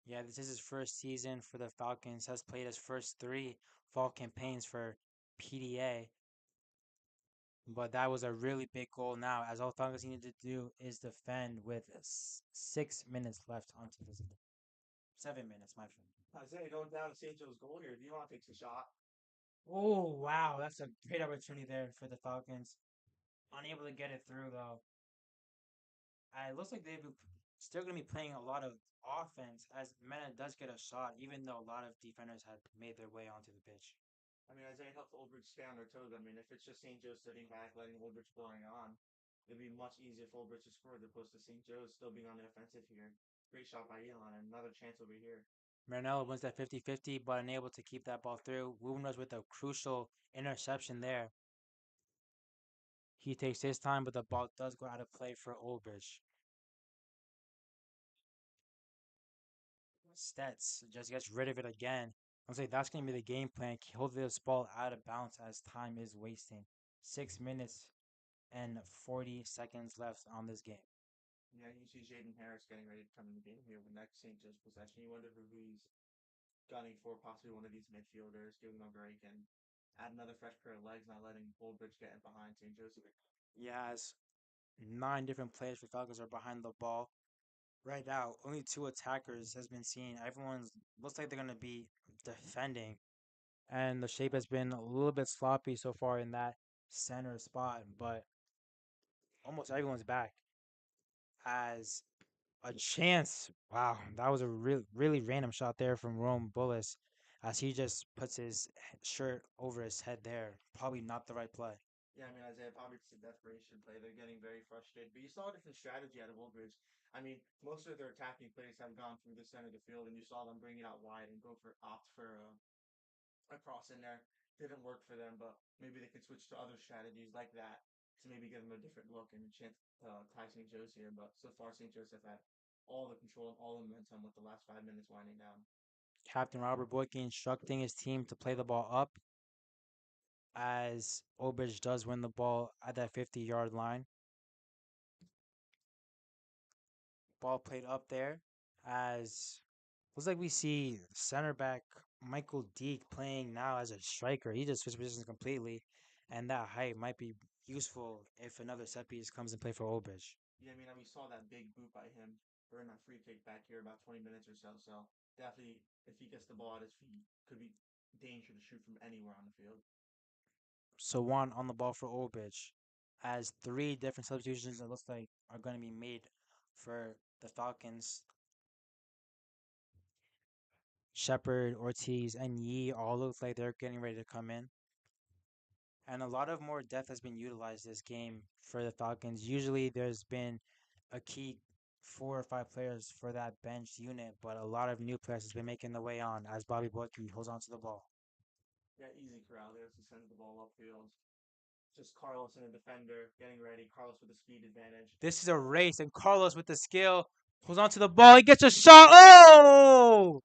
Yeah, this is his first season for the Falcons, has played his first three fall campaigns for PDA, but that was a really big goal now, as all Falcons needed to do is defend with 6 minutes left onto this. 7 minutes, my friend. Isaiah going down to St. Joe's goal here. Dion takes a shot. Oh, wow. That's a great opportunity there for the Falcons. Unable to get it through, though. It looks like they've still going to be playing a lot of offense as Mena does get a shot, even though a lot of defenders had made their way onto the pitch. I mean, Isaiah helps Oldbridge stay on their toes. I mean, if it's just St. Joe sitting back, letting Oldbridge flowing on, it'd be much easier for Oldbridge to score as opposed to St. Joe's still being on the offensive here. Great shot by Elon, and another chance over here. Marinello wins that 50-50, but unable to keep that ball through. Woon with a crucial interception there. He takes his time, but the ball does go out of play for Oldbridge. Stets just gets rid of it again. I'll say that's going to be the game plan. Hold this ball out of bounds as time is wasting. 6 minutes and 40 seconds left on this game. Yeah, you see Jaden Harris getting ready to come in the game here with next St. Joe's possession. You wonder who he's gunning for, possibly one of these midfielders, giving him a break and add another fresh pair of legs, not letting Oldbridge get in behind St. Joe's. Yes, 9 different players for Falcons are behind the ball. Right now, only two attackers has been seen. Everyone's looks like they're going to be defending. And the shape has been a little bit sloppy so far in that center spot, but almost everyone's back as a chance. Wow, that was a really random shot there from Rome Bullis as he just puts his shirt over his head there. Probably not the right play. Yeah, I mean, Isaiah probably just a desperation play. They're getting very frustrated. But you saw a different strategy out of Woodbridge. I mean, most of their attacking plays have gone through the center of the field, and you saw them bring it out wide and opt for a cross in there. Didn't work for them, but maybe they could switch to other strategies like that to maybe give them a different look and a chance to tie St. Joe's here. But so far, St. Joe's have had all the control and all the momentum with the last 5 minutes winding down. Captain Robert Boyke instructing his team to play the ball up as Obridge does win the ball at that 50-yard line. Ball played up there as looks like we see center back Michael Deek playing now as a striker. He just switched positions completely, and that height might be useful if another set piece comes and play for Obridge. Yeah, I mean, we saw that big boot by him during that free kick back here about 20 minutes or so. So definitely, if he gets the ball at his feet, could be danger to shoot from anywhere on the field. So one on the ball for Obridge, as three different substitutions it looks like are going to be made for the Falcons. Shepard, Ortiz, and Yee all look like they're getting ready to come in. And a lot of more depth has been utilized this game for the Falcons. Usually there's been a key 4 or 5 players for that bench unit, but a lot of new players has been making the way on as Bobby Boyke holds on to the ball. Yeah, easy corral there to send the ball upfield. Just Carlos and a defender getting ready. Carlos with a speed advantage. This is a race, and Carlos with the skill holds on to the ball. He gets a shot. Oh!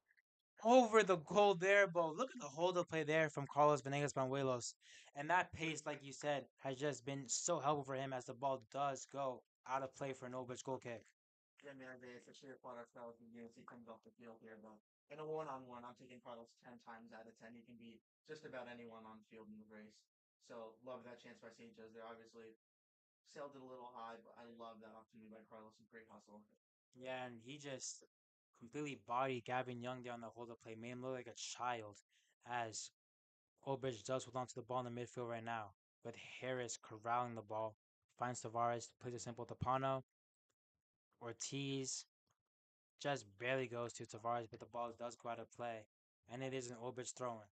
Over the goal there, but look at the hold up play there from Carlos Venegas Banuelos. And that pace, like you said, has just been so helpful for him as the ball does go out of play for an Obridge goal kick. Yeah, man, it's a sheer product of the units he comes off the field here. But in a one-on-one, I'm taking Carlos 10 times out of 10. He can beat just about anyone on the field in the race. So love that chance by St. Joe's there. Obviously, sailed it a little high, but I love that opportunity by Carlos. A great hustle. Yeah, and he just completely bodied Gavin Young there on the hold up play, made him look like a child as Obridge does hold on to the ball in the midfield right now, with Harris corralling the ball. Finds Tavares, plays it simple to Pano. Ortiz just barely goes to Tavares, but the ball does go out of play. And it is an Obridge throw in.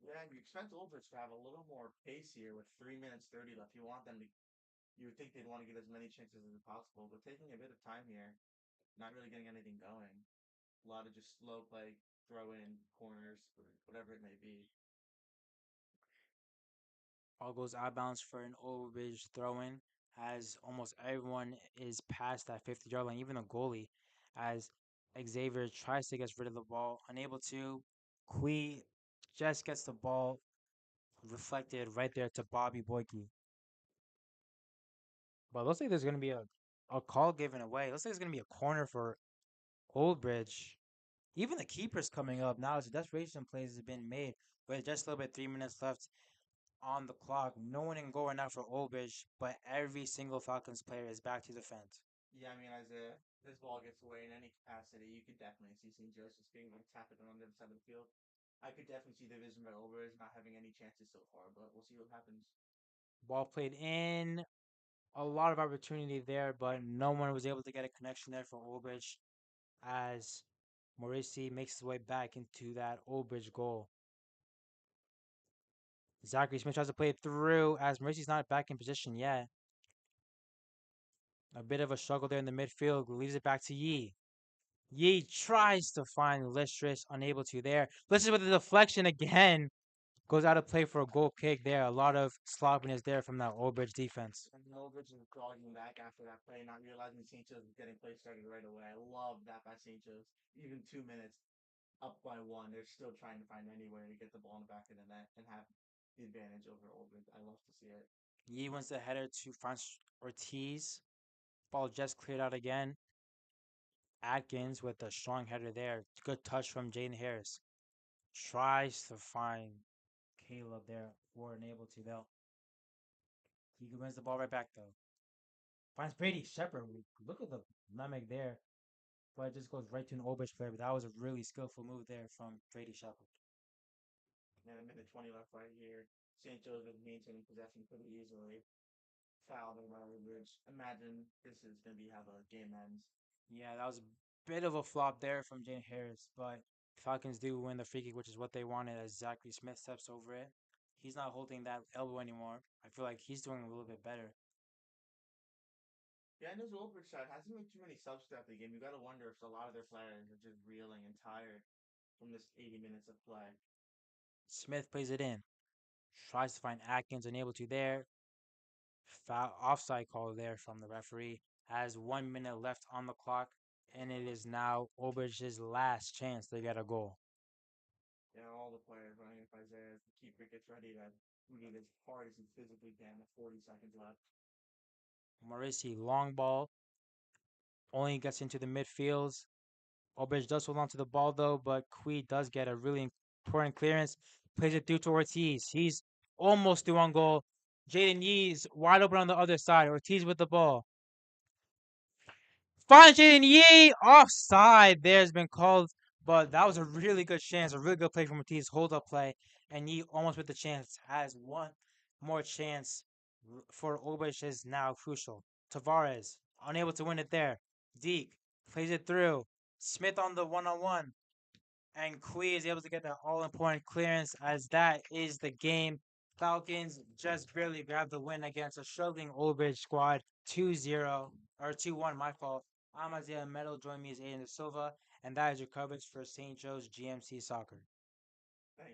Yeah, and you expect Ulbrich to have a little more pace here with 3 minutes 30 left. You would think they'd want to get as many chances as possible, but taking a bit of time here, not really getting anything going. A lot of just slow play, throw in corners, whatever it may be. All goes out of bounds for an Obridge throw in, as almost everyone is past that 50-yard line, even the goalie, as Xavier tries to get rid of the ball, unable to. Kui just gets the ball reflected right there to Bobby Boyke. But it looks like there's going to be a call given away. It looks like there's going to be a corner for Old Bridge. Even the keeper's coming up now as the desperation plays has been made. With just a little bit 3 minutes left on the clock. No one in goal right now for Old Bridge, but every single Falcons player is back to defend. Yeah, I mean, as this ball gets away in any capacity, you could definitely see St. Joseph's being able to tap it on the other side of the field. I could definitely see the vision by Ulbrich not having any chances so far, but we'll see what happens. Ball played in. A lot of opportunity there, but no one was able to get a connection there for Old Bridge as Morrissey makes his way back into that Old Bridge goal. Zachary Smith tries to play it through as Morrissey's not back in position yet. A bit of a struggle there in the midfield. Leaves it back to Yee. Yee tries to find Listris, unable to there. Listris with a deflection again. Goes out of play for a goal kick there. A lot of sloppiness there from that Old Bridge defense. And Ulbrich is jogging back after that play, not realizing St. Joe's was getting play started right away. I love that by St. Joe's. Even 2 minutes up by one, they're still trying to find anywhere to get the ball in the back of the net and have the advantage over Ulbrich. I love to see it. Yee wants the header to Franz Ortiz. Ball just cleared out again. Atkins with a strong header there. Good touch from Jaden Harris. Tries to find Caleb there. We're unable to though. He wins the ball right back though. Finds Brady Shepard. Look at the Namek there. But it just goes right to an Obish player. But that was a really skillful move there from Brady Shepard. And a minute 20 left right here. St. Joe's is maintaining possession pretty easily. Foul by Ulbrich. Imagine this is going to be how the game ends. Yeah, that was a bit of a flop there from Jane Harris. But Falcons do win the free kick, which is what they wanted as Zachary Smith steps over it. He's not holding that elbow anymore. I feel like he's doing a little bit better. Yeah, and this Ulbrich side hasn't made too many subs throughout the game. You got to wonder if a lot of their players are just reeling and tired from this 80 minutes of play. Smith plays it in. Tries to find Atkins, unable to there. Foul offside call there from the referee. Has 1 minute left on the clock, and it is now Obrich's last chance to get a goal. Yeah, all the players running up Isaiah as the keeper gets ready to move as hard as he physically can with 40 seconds left. Maurici, long ball, only gets into the midfields. Obrich does hold on to the ball though, but Kui does get a really important clearance. Plays it through to Ortiz. He's almost through on goal. Jaden Yee's wide open on the other side. Ortiz with the ball. Finds Jaden Yee offside. There's been called, but that was a really good chance, a really good play from Ortiz. Hold up play, and Yee almost with the chance has one more chance for Obrich is now crucial. Tavares unable to win it there. Deke plays it through. Smith on the one-on-one. And Kui is able to get that all important clearance as that is the game. Falcons just barely grabbed the win against a struggling Old Bridge squad 2-0 or 2-1, my fault. I'm Isaiah Meadow. Join me as Aiden De Silva, and that is your coverage for St. Joe's GMC Soccer.